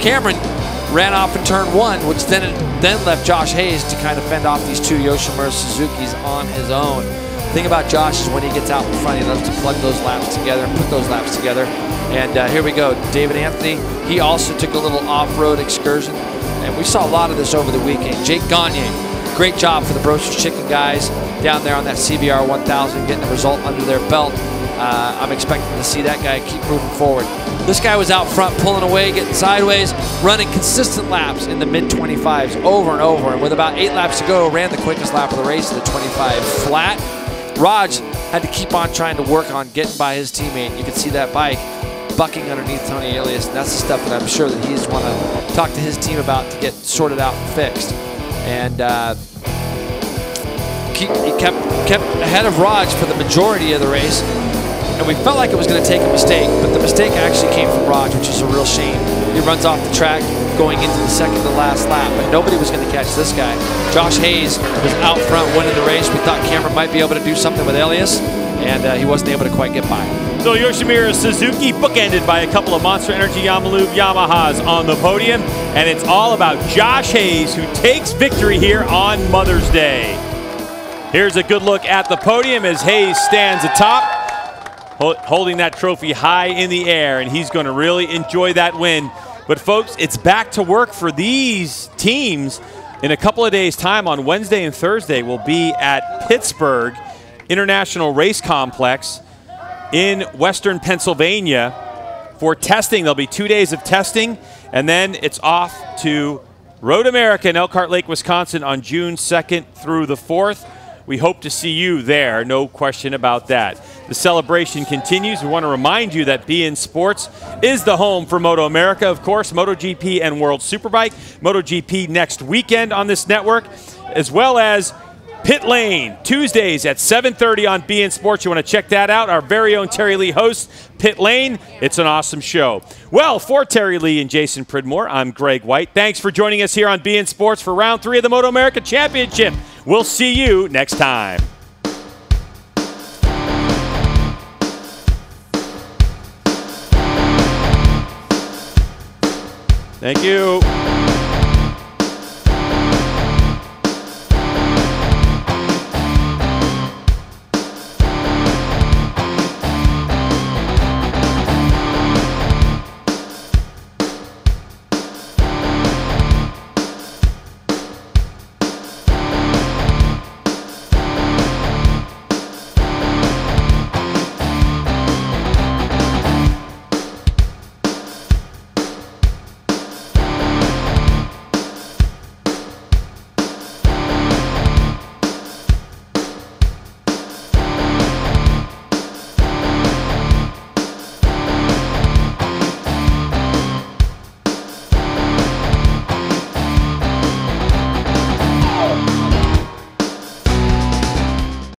Cameron ran off in turn 1, which then left Josh Hayes to kind of fend off these two Yoshimura Suzukis on his own. The thing about Josh is when he gets out in front, he loves to plug those laps together and put those laps together. And here we go, David Anthony. He also took a little off-road excursion, and we saw a lot of this over the weekend. Jake Gagne, great job for the Broster's Chicken guys down there on that CBR 1000, getting a result under their belt. I'm expecting to see that guy keep moving forward. This guy was out front, pulling away, getting sideways, running consistent laps in the mid-25s over and over. And with about 8 laps to go, ran the quickest lap of the race, the 25 flat. Raj had to keep on trying to work on getting by his teammate. You can see that bike bucking underneath Tony Elias, and that's the stuff that I'm sure that he's want to talk to his team about to get sorted out and fixed. And he kept ahead of Raj for the majority of the race. And we felt like it was going to take a mistake, but the mistake actually came from Raj, which is a real shame. He runs off the track going into the second to last lap, but nobody was going to catch this guy. Josh Hayes was out front winning the race. We thought Cameron might be able to do something with Elias, and he wasn't able to quite get by. So Yoshimura Suzuki bookended by a couple of Monster Energy Yamahas on the podium, and it's all about Josh Hayes, who takes victory here on Mother's Day. Here's a good look at the podium as Hayes stands atop, holding that trophy high in the air, and he's going to really enjoy that win. But folks, it's back to work for these teams in a couple of days' time. On Wednesday and Thursday, we'll be at Pittsburgh International Race Complex in Western Pennsylvania for testing. There'll be 2 days of testing, and then it's off to Road America in Elkhart Lake, Wisconsin on June 2nd through the 4th. We hope to see you there, no question about that. The celebration continues. We want to remind you that beIN Sports is the home for MotoAmerica, of course, MotoGP and World Superbike. MotoGP next weekend on this network, as well as Pit Lane, Tuesdays at 7:30 on beIN Sports. You want to check that out. Our very own Terry Lee hosts Pit Lane. It's an awesome show. Well, for Terry Lee and Jason Pridmore, I'm Greg White. Thanks for joining us here on beIN Sports for round 3 of the MotoAmerica Championship. We'll see you next time. Thank you.